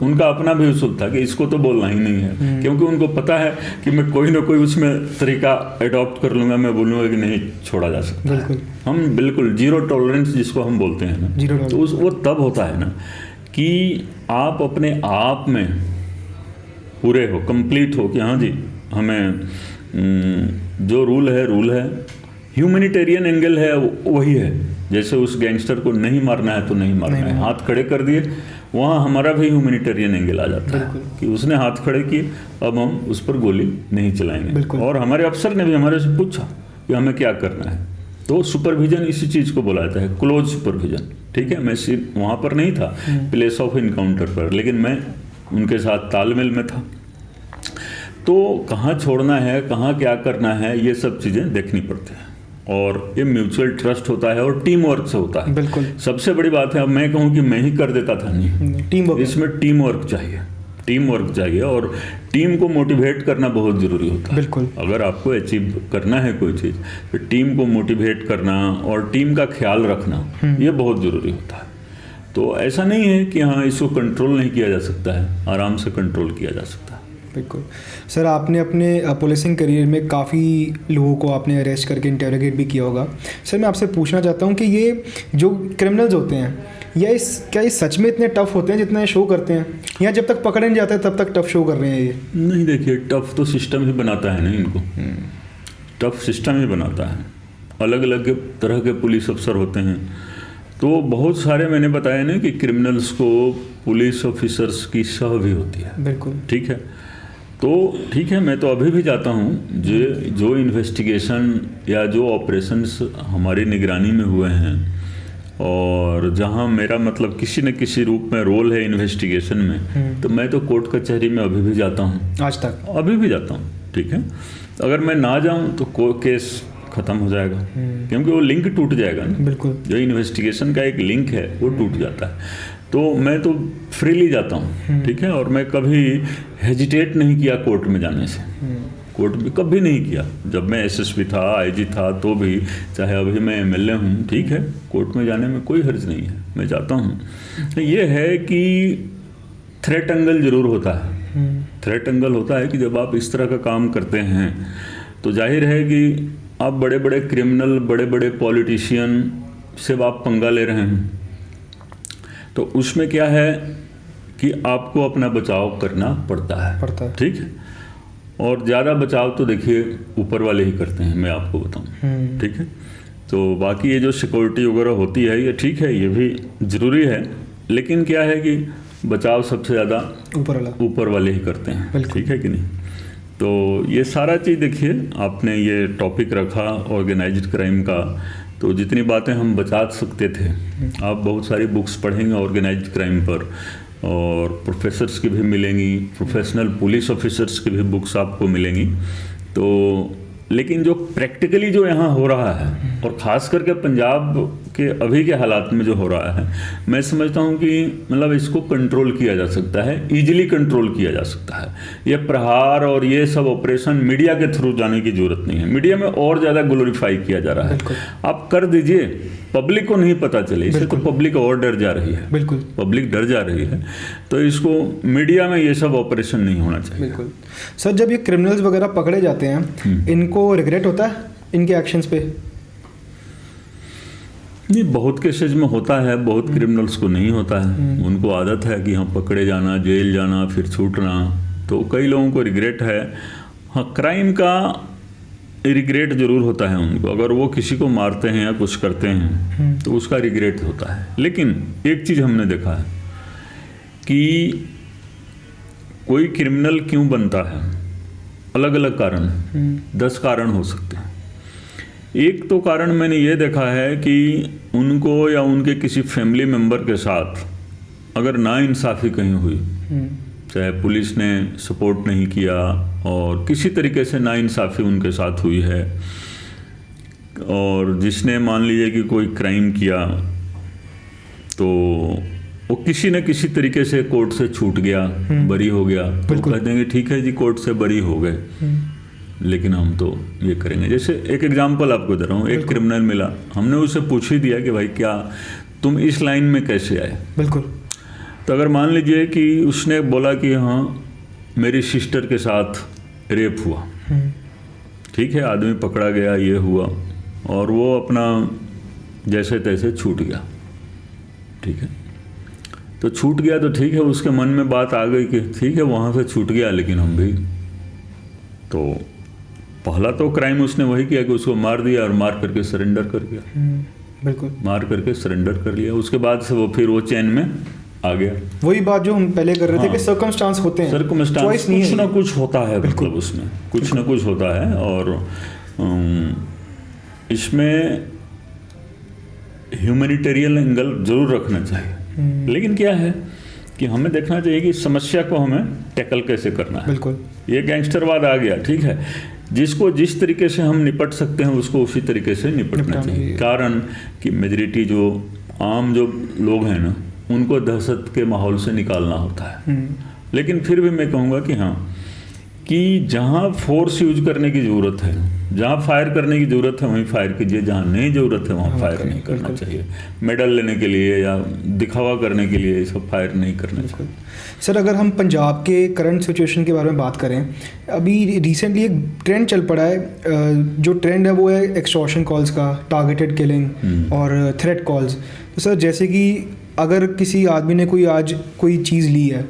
उनका अपना भी उसूल था कि इसको तो बोलना ही नहीं है, क्योंकि उनको पता है कि मैं कोई ना कोई उसमें तरीका अडॉप्ट कर लूंगा, मैं बोलूँगा कि नहीं छोड़ा जा सकता। बिल्कुल। हम बिल्कुल जीरो टॉलरेंस जिसको हम बोलते हैं ना, तो वो तब होता है ना कि आप अपने आप में पूरे हो, कंप्लीट हो कि हाँ जी, हमें जो रूल है, ह्यूमैनिटेरियन एंगल है वही है। जैसे उस गैंगस्टर को नहीं मारना है तो नहीं मारना है, हाथ खड़े कर दिए, वहाँ हमारा भी ह्यूमैनिटेरियन एंगल आ जाता है कि उसने हाथ खड़े किए, अब हम उस पर गोली नहीं चलाएंगे। और हमारे अफसर ने भी हमारे से पूछा कि हमें क्या करना है, तो सुपरविजन इसी चीज़ को बोला जाता है, क्लोज सुपरविजन। ठीक है, मैं सिर्फ वहाँ पर नहीं था, प्लेस ऑफ इनकाउंटर पर, लेकिन मैं उनके साथ तालमेल में था। तो कहाँ छोड़ना है, कहाँ क्या करना है, ये सब चीज़ें देखनी पड़ती हैं और ये म्यूचुअल ट्रस्ट होता है और टीम वर्क से होता है। बिल्कुल, सबसे बड़ी बात है। अब मैं कहूँ कि मैं ही कर देता था, नहीं, टीम वर्क, इसमें टीम वर्क चाहिए, टीम वर्क चाहिए और टीम को मोटिवेट करना बहुत ज़रूरी होता है। बिल्कुल, अगर आपको अचीव करना है कोई चीज़ तो टीम को मोटिवेट करना और टीम का ख्याल रखना, ये बहुत ज़रूरी होता है। तो ऐसा नहीं है कि हाँ इसको कंट्रोल नहीं किया जा सकता है, आराम से कंट्रोल किया जा सकता है। बिल्कुल। सर, आपने अपने पुलिसिंग करियर में काफ़ी लोगों को आपने अरेस्ट करके इंटेरोगेट भी किया होगा। सर, मैं आपसे पूछना चाहता हूँ कि ये जो क्रिमिनल्स होते हैं, क्या ये सच में इतने टफ होते हैं जितना शो करते हैं, या जब तक पकड़े नहीं जाते तब तक टफ शो कर रहे हैं ये? नहीं, देखिए, टफ तो सिस्टम ही बनाता है ना इनको, टफ सिस्टम ही बनाता है। अलग अलग तरह के पुलिस अफसर होते हैं, तो बहुत सारे मैंने बताया ना कि क्रिमिनल्स को पुलिस ऑफिसर्स की सह भी होती है। बिल्कुल, ठीक है। तो ठीक है, मैं तो अभी भी जाता हूँ जो इन्वेस्टिगेशन या जो ऑपरेशंस हमारी निगरानी में हुए हैं और जहाँ मेरा मतलब किसी न किसी रूप में रोल है इन्वेस्टिगेशन में, तो मैं तो कोर्ट कचहरी में अभी भी जाता हूँ, आज तक अभी भी जाता हूँ। ठीक है, अगर मैं ना जाऊँ तो केस ख़त्म हो जाएगा, क्योंकि वो लिंक टूट जाएगा ना। बिल्कुल, जो इन्वेस्टिगेशन का एक लिंक है वो टूट जाता है। तो मैं तो फ्रीली जाता हूँ, ठीक है, और मैं कभी हेजिटेट नहीं किया कोर्ट में जाने से, कोर्ट में कभी नहीं किया। जब मैं एसएसपी था, आईजी था, तो भी, चाहे अभी मैं एमएलए हूँ, ठीक है, कोर्ट में जाने में कोई हर्ज नहीं है, मैं जाता हूँ। तो ये है कि थ्रेट एंगल जरूर होता है, थ्रेट एंगल होता है कि जब आप इस तरह का काम करते हैं तो जाहिर है कि आप बड़े बड़े क्रिमिनल, बड़े बड़े पॉलिटिशियन से आप पंगा ले रहे हैं, तो उसमें क्या है कि आपको अपना बचाव करना पड़ता है। ठीक है, और ज़्यादा बचाव तो देखिए ऊपर वाले ही करते हैं, मैं आपको बताऊं। ठीक है, तो बाकी ये जो सिक्योरिटी वगैरह होती है, ये ठीक है, ये भी ज़रूरी है, लेकिन क्या है कि बचाव सबसे ज़्यादा ऊपर वाले ही करते हैं, ठीक है कि नहीं। तो ये सारा चीज़ देखिए, आपने ये टॉपिक रखा ऑर्गेनाइज्ड क्राइम का, तो जितनी बातें हम बचा सकते थे, आप बहुत सारी बुक्स पढ़ेंगे ऑर्गेनाइज्ड क्राइम पर, और प्रोफेसर्स की भी मिलेंगी, प्रोफेशनल पुलिस ऑफिसर्स की भी बुक्स आपको मिलेंगी। तो लेकिन जो प्रैक्टिकली जो यहाँ हो रहा है, और ख़ास करके पंजाब के अभी के हालात में जो हो रहा है, मैं समझता हूँ कि मतलब इसको कंट्रोल किया जा सकता है, इजीली कंट्रोल किया जा सकता है। ये प्रहार और ये सब ऑपरेशन मीडिया के थ्रू जाने की जरूरत नहीं है। मीडिया में और ज़्यादा ग्लोरीफाई किया जा रहा है, आप कर दीजिए, पब्लिक को नहीं पता चले, इससे तो पब्लिक और डर जा रही है, बिल्कुल पब्लिक डर जा रही है। तो इसको मीडिया में ये सब ऑपरेशन नहीं होना चाहिए। बिल्कुल सर, जब ये क्रिमिनल्स वगैरह पकड़े जाते हैं, इनको रिग्रेट होता है इनके एक्शंस पे? नहीं, बहुत केसेज में होता है, बहुत क्रिमिनल्स को नहीं होता है। उनको आदत है कि हाँ पकड़े जाना, जेल जाना, फिर छूटना। तो कई लोगों को रिग्रेट है। हाँ, क्राइम का रिग्रेट जरूर होता है उनको, अगर वो किसी को मारते हैं या कुछ करते हैं तो उसका रिग्रेट होता है। लेकिन एक चीज़ हमने देखा है कि कोई क्रिमिनल क्यों बनता है, अलग अलग कारण, 10 कारण हो सकते हैं। एक तो कारण मैंने ये देखा है कि उनको या उनके किसी फैमिली मेम्बर के साथ अगर नाइंसाफ़ी कहीं हुई, चाहे पुलिस ने सपोर्ट नहीं किया और किसी तरीके से नाइंसाफ़ी उनके साथ हुई है, और जिसने मान लीजिए कि कोई क्राइम किया तो वो किसी न किसी तरीके से कोर्ट से छूट गया, बरी हो गया, तो कह देंगे ठीक है जी कोर्ट से बरी हो गए, लेकिन हम तो ये करेंगे। जैसे एक एग्जांपल आपको दे रहा हूँ, एक क्रिमिनल मिला, हमने उसे पूछ ही दिया कि भाई क्या तुम इस लाइन में कैसे आए। बिल्कुल। तो अगर मान लीजिए कि उसने बोला कि हाँ मेरी सिस्टर के साथ रेप हुआ, ठीक है, आदमी पकड़ा गया, ये हुआ, और वो अपना जैसे तैसे छूट गया, ठीक है। तो छूट गया तो ठीक है, उसके मन में बात आ गई कि ठीक है वहाँ से छूट गया, लेकिन हम भी, तो पहला तो क्राइम उसने वही किया कि उसको मार दिया और मार करके सरेंडर कर गया। बिल्कुल, मार करके सरेंडर कर लिया। उसके बाद से वो फिर वो चैन में आ गया। वही बात जो हम पहले कर रहे थे कि सर्कमस्टांस होते हैं, सर्कमस्टांस कुछ ना कुछ होता है, मतलब उसमें कुछ ना कुछ होता है। और इसमें ह्यूमैनिटेरियन एंगल जरूर रखना चाहिए, लेकिन क्या है कि हमें देखना चाहिए कि समस्या को हमें टैकल कैसे करना है। बिल्कुल, ये गैंगस्टरवाद आ गया, ठीक है, जिसको जिस तरीके से हम निपट सकते हैं उसको उसी तरीके से निपटना चाहिए। कारण कि मेजॉरिटी जो आम जो लोग हैं ना, उनको दहशत के माहौल से निकालना होता है। लेकिन फिर भी मैं कहूँगा कि हाँ, कि जहाँ फोर्स यूज करने की ज़रूरत है, जहाँ फायर करने की ज़रूरत है वहीं फायर कीजिए, जहाँ नहीं ज़रूरत है वहाँ फायर नहीं करना चाहिए। मेडल लेने के लिए या दिखावा करने के लिए ये सब फायर नहीं करना चाहिए। सर, अगर हम पंजाब के करंट सिचुएशन के बारे में बात करें, अभी रिसेंटली एक ट्रेंड चल पड़ा है, जो ट्रेंड है वो है एक्सटॉर्शन कॉल्स का, टारगेटेड किलिंग और थ्रेट कॉल्स। तो सर, जैसे कि अगर किसी आदमी ने आज कोई चीज़ ली है,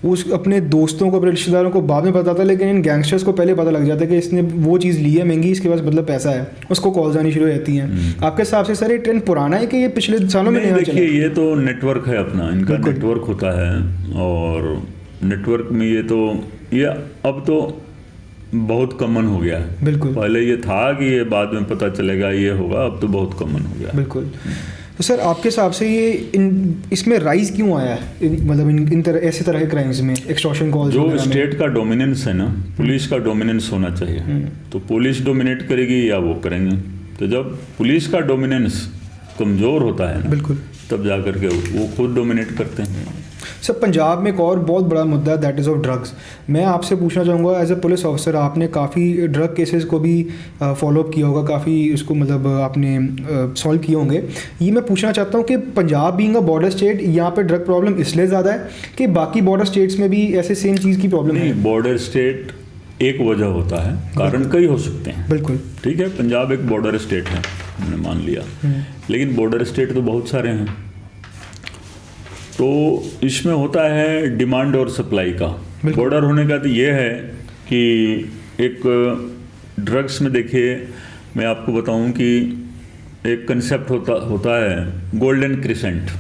वो अपने दोस्तों को, अपने रिश्तेदारों को बाद में बताता है, लेकिन इन गैंगस्टर्स को पहले पता लग जाता है कि इसने वो चीज़ ली है महंगी, इसके पास मतलब पैसा है, उसको कॉल्स आनी शुरू हो जाती हैं। आपके हिसाब से सर ये ट्रेंड पुराना है कि ये पिछले सालों में नया चला? देखिए, ये तो नेटवर्क है अपना, इनका नेटवर्क होता है, और नेटवर्क में ये अब तो बहुत कॉमन हो गया है। बिल्कुल, पहले ये था कि ये बाद में पता चलेगा, ये होगा, अब तो बहुत कॉमन हो गया। बिल्कुल। तो सर, आपके हिसाब से ये इसमें राइज क्यों आया है, मतलब ऐसे तरह के क्राइम्स में, एक्सटॉर्शन कॉल्स? जो स्टेट का डोमिनेंस है ना, पुलिस का डोमिनेंस होना चाहिए। तो पुलिस डोमिनेट करेगी या वो करेंगे। तो जब पुलिस का डोमिनेंस कमज़ोर होता है ना, बिल्कुल, तब जा करके वो खुद डोमिनेट करते हैं। सर, पंजाब में एक और बहुत बड़ा मुद्दा है, दैट इज़ ऑफ ड्रग्स। मैं आपसे पूछना चाहूँगा, एज ए पुलिस ऑफिसर आपने काफ़ी ड्रग केसेस को भी फॉलो अप किया होगा, काफ़ी उसको मतलब आपने सॉल्व किए होंगे। ये मैं पूछना चाहता हूँ कि Punjab being a border state, यहाँ पे ड्रग प्रॉब्लम इसलिए ज़्यादा है कि बाकी बॉर्डर स्टेट्स में भी ऐसे सेम चीज़ की प्रॉब्लम है? बॉर्डर स्टेट एक वजह होता है, कारण कई हो सकते हैं। बिल्कुल, ठीक है, पंजाब एक बॉर्डर स्टेट है, हमने मान लिया, लेकिन बॉर्डर स्टेट तो बहुत सारे हैं। तो इसमें होता है डिमांड और सप्लाई का। बॉर्डर होने का तो ये है कि एक ड्रग्स में देखिए, मैं आपको बताऊं कि एक कंसेप्ट होता है golden crescent.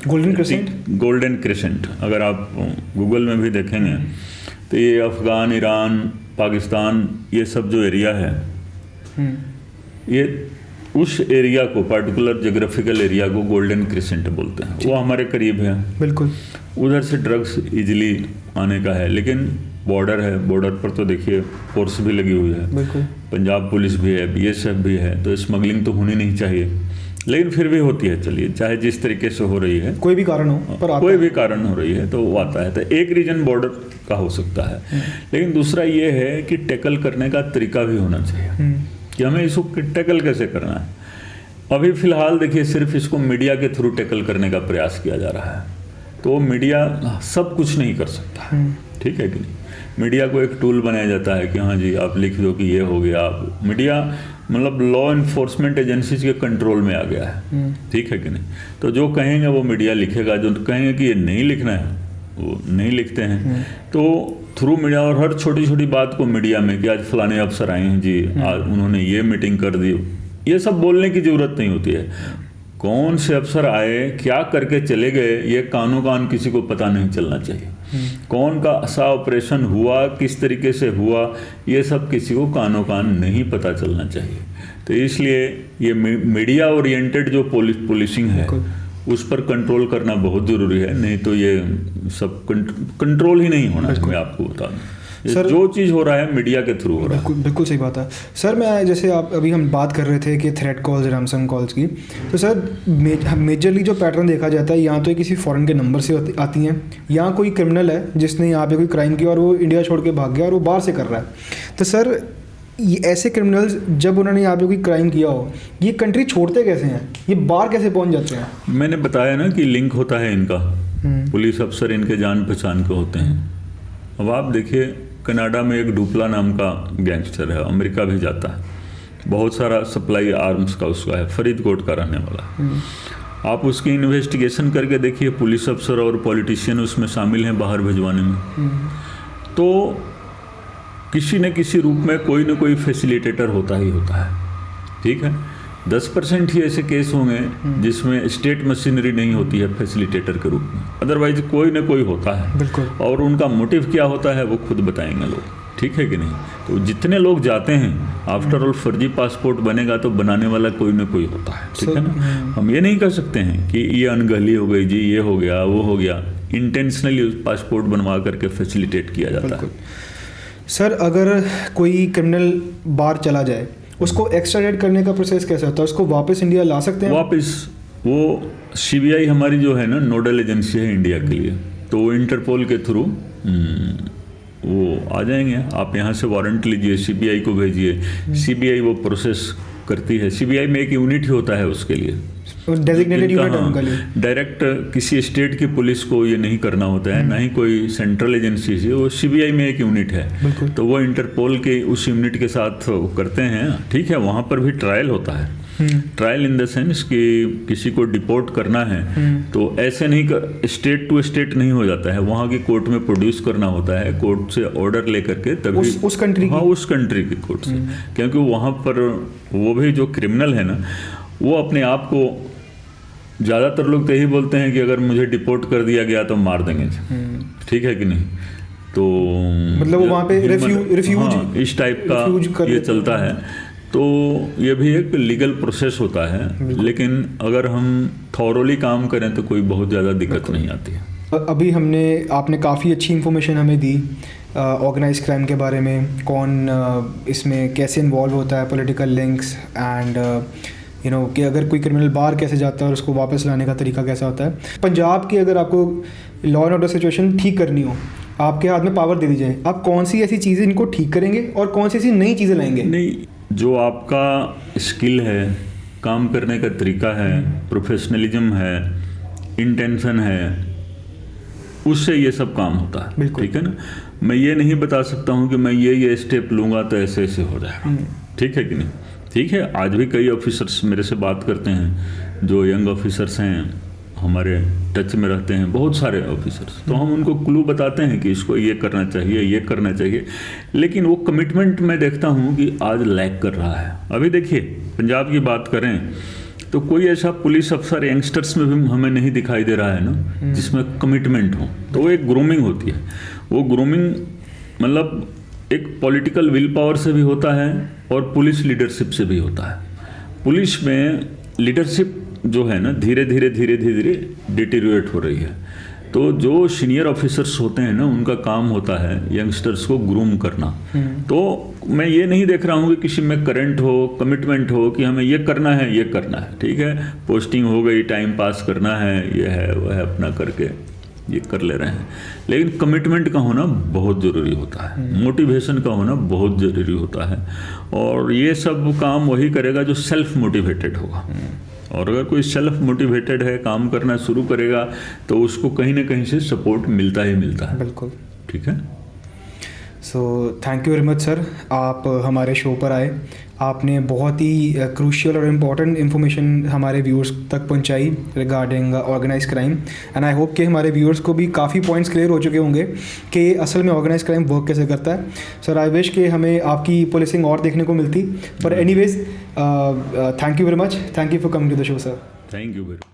Golden crescent, golden crescent अगर आप गूगल में भी देखेंगे तो ये अफ़गान, ईरान, पाकिस्तान, ये सब जो एरिया है, ये उस एरिया को, पर्टिकुलर जोग्राफिकल एरिया को गोल्डन क्रिसेंट बोलते हैं। वो हमारे करीब है, बिल्कुल। उधर से ड्रग्स इजीली आने का है, लेकिन बॉर्डर है, बॉर्डर पर तो देखिए फोर्स भी लगी हुई है, बिल्कुल। पंजाब पुलिस भी है, बीएसएफ भी है, तो स्मगलिंग तो होनी नहीं चाहिए, लेकिन फिर भी होती है। चलिए, चाहे जिस तरीके से हो रही है, कोई भी कारण हो, पर कोई भी कारण हो रही है तो वो आता है। तो एक रीजन बॉर्डर का हो सकता है, लेकिन दूसरा ये है कि टैकल करने का तरीका भी होना चाहिए कि हमें इसको टैकल कैसे करना है। अभी फिलहाल देखिए सिर्फ इसको मीडिया के थ्रू टैकल करने का प्रयास किया जा रहा है, तो मीडिया सब कुछ नहीं कर सकता, ठीक है कि नहीं। मीडिया को एक टूल बनाया जाता है कि हाँ जी आप लिख दो कि ये हो गया। आप मीडिया मतलब लॉ इन्फोर्समेंट एजेंसीज के कंट्रोल में आ गया है, ठीक है कि नहीं। तो जो कहेंगे वो मीडिया लिखेगा, जो कहेंगे कि ये नहीं लिखना है वो नहीं लिखते हैं। तो थ्रू मीडिया, और हर छोटी छोटी बात को मीडिया में कि आज फलाने अफसर आए हैं जी, आज उन्होंने ये मीटिंग कर दी, ये सब बोलने की जरूरत नहीं होती है। कौन से अफसर आए, क्या करके चले गए, ये कानो कान किसी को पता नहीं चलना चाहिए। कौन का सा ऑपरेशन हुआ, किस तरीके से हुआ, ये सब किसी को कानो कान नहीं पता चलना चाहिए। तो इसलिए ये मीडिया ओरिएंटेड जो पुलिसिंग है उस पर कंट्रोल करना बहुत ज़रूरी है, नहीं तो ये सब कंट्रोल ही नहीं होना है। मैं आपको बता दूँ सर, जो चीज़ हो रहा है मीडिया के थ्रू हो रहा है। बिल्कुल सही बात है सर। मैं जैसे आप अभी हम बात कर रहे थे कि थ्रेट कॉल्स, रैंसम कॉल्स की, तो सर मेजरली जो पैटर्न देखा जाता है, या तो किसी फॉरेन के नंबर से आती हैं, या कोई क्रिमिनल है जिसने यहाँ पे कोई क्राइम किया और वो इंडिया छोड़ के भाग गया और वो बाहर से कर रहा है। तो सर ये ऐसे क्रिमिनल्स जब उन्होंने यहाँ पे कोई क्राइम किया हो, ये कंट्री छोड़ते कैसे हैं, ये बाहर कैसे पहुँच जाते हैं? मैंने बताया ना कि लिंक होता है इनका, पुलिस अफसर इनके जान पहचान के होते हैं। अब आप देखिए कनाडा में एक डुप्ला नाम का गैंगस्टर है, अमेरिका भी जाता है, बहुत सारा सप्लाई आर्म्स का उसका है, फरीदकोट का रहने वाला। आप उसकी इन्वेस्टिगेशन करके देखिए, पुलिस अफसर और पॉलिटिशियन उसमें शामिल हैं बाहर भिजवाने में। तो किसी न किसी रूप में कोई ना कोई फैसिलिटेटर होता ही होता है, ठीक है। 10% ही ऐसे केस होंगे जिसमें स्टेट मशीनरी नहीं होती है फैसिलिटेटर के रूप में, अदरवाइज कोई ना कोई होता है। बिल्कुल। और उनका मोटिव क्या होता है वो खुद बताएंगे लोग, ठीक है कि नहीं। तो जितने लोग जाते हैं, आफ्टर ऑल फर्जी पासपोर्ट बनेगा तो बनाने वाला कोई ना कोई होता है, ठीक है ना। हम ये नहीं कह सकते हैं कि ये अनगहली हो गई जी, ये हो गया वो हो गया। इंटेंशनली पासपोर्ट बनवा करके फैसिलिटेट किया जाता है। सर अगर कोई क्रिमिनल बाहर चला जाए, उसको एक्स्ट्राडेट करने का प्रोसेस कैसा होता है? उसको वापस इंडिया ला सकते हैं? वापस वो सीबीआई हमारी जो है ना नोडल एजेंसी है इंडिया के लिए, तो वो इंटरपोल के थ्रू वो आ जाएंगे। आप यहाँ से वारंट लीजिए, सीबीआई को भेजिए, सीबीआई वो प्रोसेस करती है। सीबीआई में एक यूनिट ही होता है उसके लिए, डेजिग्नेटेड यूनिट है उनका लिए। डायरेक्ट किसी स्टेट की पुलिस को ये नहीं करना होता है, ना ही कोई सेंट्रल एजेंसी से। वो सीबीआई में एक यूनिट है, तो वो इंटरपोल के उस यूनिट के साथ करते हैं, ठीक है। वहाँ पर भी ट्रायल होता है, ट्रायल इन द सेंस कि किसी को डिपोर्ट करना है तो ऐसे नहीं कर, स्टेट टू स्टेट नहीं हो जाता है, वहाँ की कोर्ट में प्रोड्यूस करना होता है, कोर्ट से ऑर्डर लेकर के तभी उस कंट्री, हाँ उस कंट्री की कोर्ट से। क्योंकि वहाँ पर वो भी जो क्रिमिनल है ना, वो अपने आप को, ज़्यादातर लोग तो यही बोलते हैं कि अगर मुझे डिपोर्ट कर दिया गया तो मार देंगे, ठीक है कि नहीं। तो मतलब वो वहाँ पे रिफ्यूज इस टाइप का ये चलता है। तो ये भी एक लीगल प्रोसेस होता है, लेकिन अगर हम थॉरोली काम करें तो कोई बहुत ज़्यादा दिक्कत नहीं आती है। अभी आपने काफ़ी अच्छी इन्फॉर्मेशन हमें दी ऑर्गेनाइज क्राइम के बारे में, कौन इसमें कैसे इन्वॉल्व होता है, पॉलिटिकल लिंक्स एंड कि अगर कोई क्रिमिनल बाहर कैसे जाता है और उसको वापस लाने का तरीका कैसा होता है। पंजाब की अगर आपको लॉ एंड ऑर्डर सिचुएशन ठीक करनी हो, आपके हाथ में पावर दे दी जाए, आप कौन सी ऐसी चीज़ें इनको ठीक करेंगे और कौन सी ऐसी नई चीज़ें लाएंगे? नहीं, जो आपका स्किल है, काम करने का तरीका है, प्रोफेशनलिज्म है, इंटेंशन है, उससे ये सब काम होता है, ठीक है ना। मैं ये नहीं बता सकता हूँ कि मैं ये स्टेप लूँगा तो ऐसे ऐसे हो जाएगा, ठीक है कि नहीं। ठीक है, आज भी कई ऑफिसर्स मेरे से बात करते हैं, जो यंग ऑफिसर्स हैं हमारे टच में रहते हैं, बहुत सारे ऑफिसर्स, तो हम उनको क्लू बताते हैं कि इसको ये करना चाहिए, ये करना चाहिए, लेकिन वो कमिटमेंट मैं देखता हूँ कि आज लैक कर रहा है। अभी देखिए पंजाब की बात करें तो कोई ऐसा पुलिस अफसर यंगस्टर्स में भी हमें नहीं दिखाई दे रहा है ना जिसमें कमिटमेंट हो। तो वो एक ग्रूमिंग होती है। वो ग्रूमिंग मतलब एक पॉलिटिकल विल पावर से भी होता है और पुलिस लीडरशिप से भी होता है। पुलिस में लीडरशिप जो है ना धीरे धीरे डिटीरियोरेट हो रही है। तो जो सीनियर ऑफिसर्स होते हैं ना उनका काम होता है यंगस्टर्स को ग्रूम करना। तो मैं ये नहीं देख रहा हूँ कि किसी में करंट हो, कमिटमेंट हो कि हमें ये करना है, ठीक है, पोस्टिंग हो गई, टाइम पास करना है, ये है वह है, अपना करके ये कर ले रहे हैं। लेकिन कमिटमेंट का होना बहुत ज़रूरी होता है, मोटिवेशन का होना बहुत ज़रूरी होता है। और ये सब काम वही करेगा जो सेल्फ मोटिवेटेड होगा। और अगर कोई सेल्फ मोटिवेटेड है, काम करना शुरू करेगा, तो उसको कहीं ना कहीं से सपोर्ट मिलता ही मिलता है। बिल्कुल, ठीक है। So thank you very much sir, आप हमारे शो पर आए। आपने बहुत ही क्रूशियल और इम्पॉर्टेंट इन्फॉर्मेशन हमारे व्यूअर्स तक पहुंचाई regarding organize crime. And I hope कि हमारे व्यूअर्स को भी काफ़ी पॉइंट्स क्लियर हो चुके होंगे कि असल में ऑर्गेनाइज क्राइम वर्क कैसे करता है। सर आई विश कि हमें आपकी पुलिसिंग और देखने को मिलती। पर anyways thank you very much, thank you for coming to the show sir. Thank you very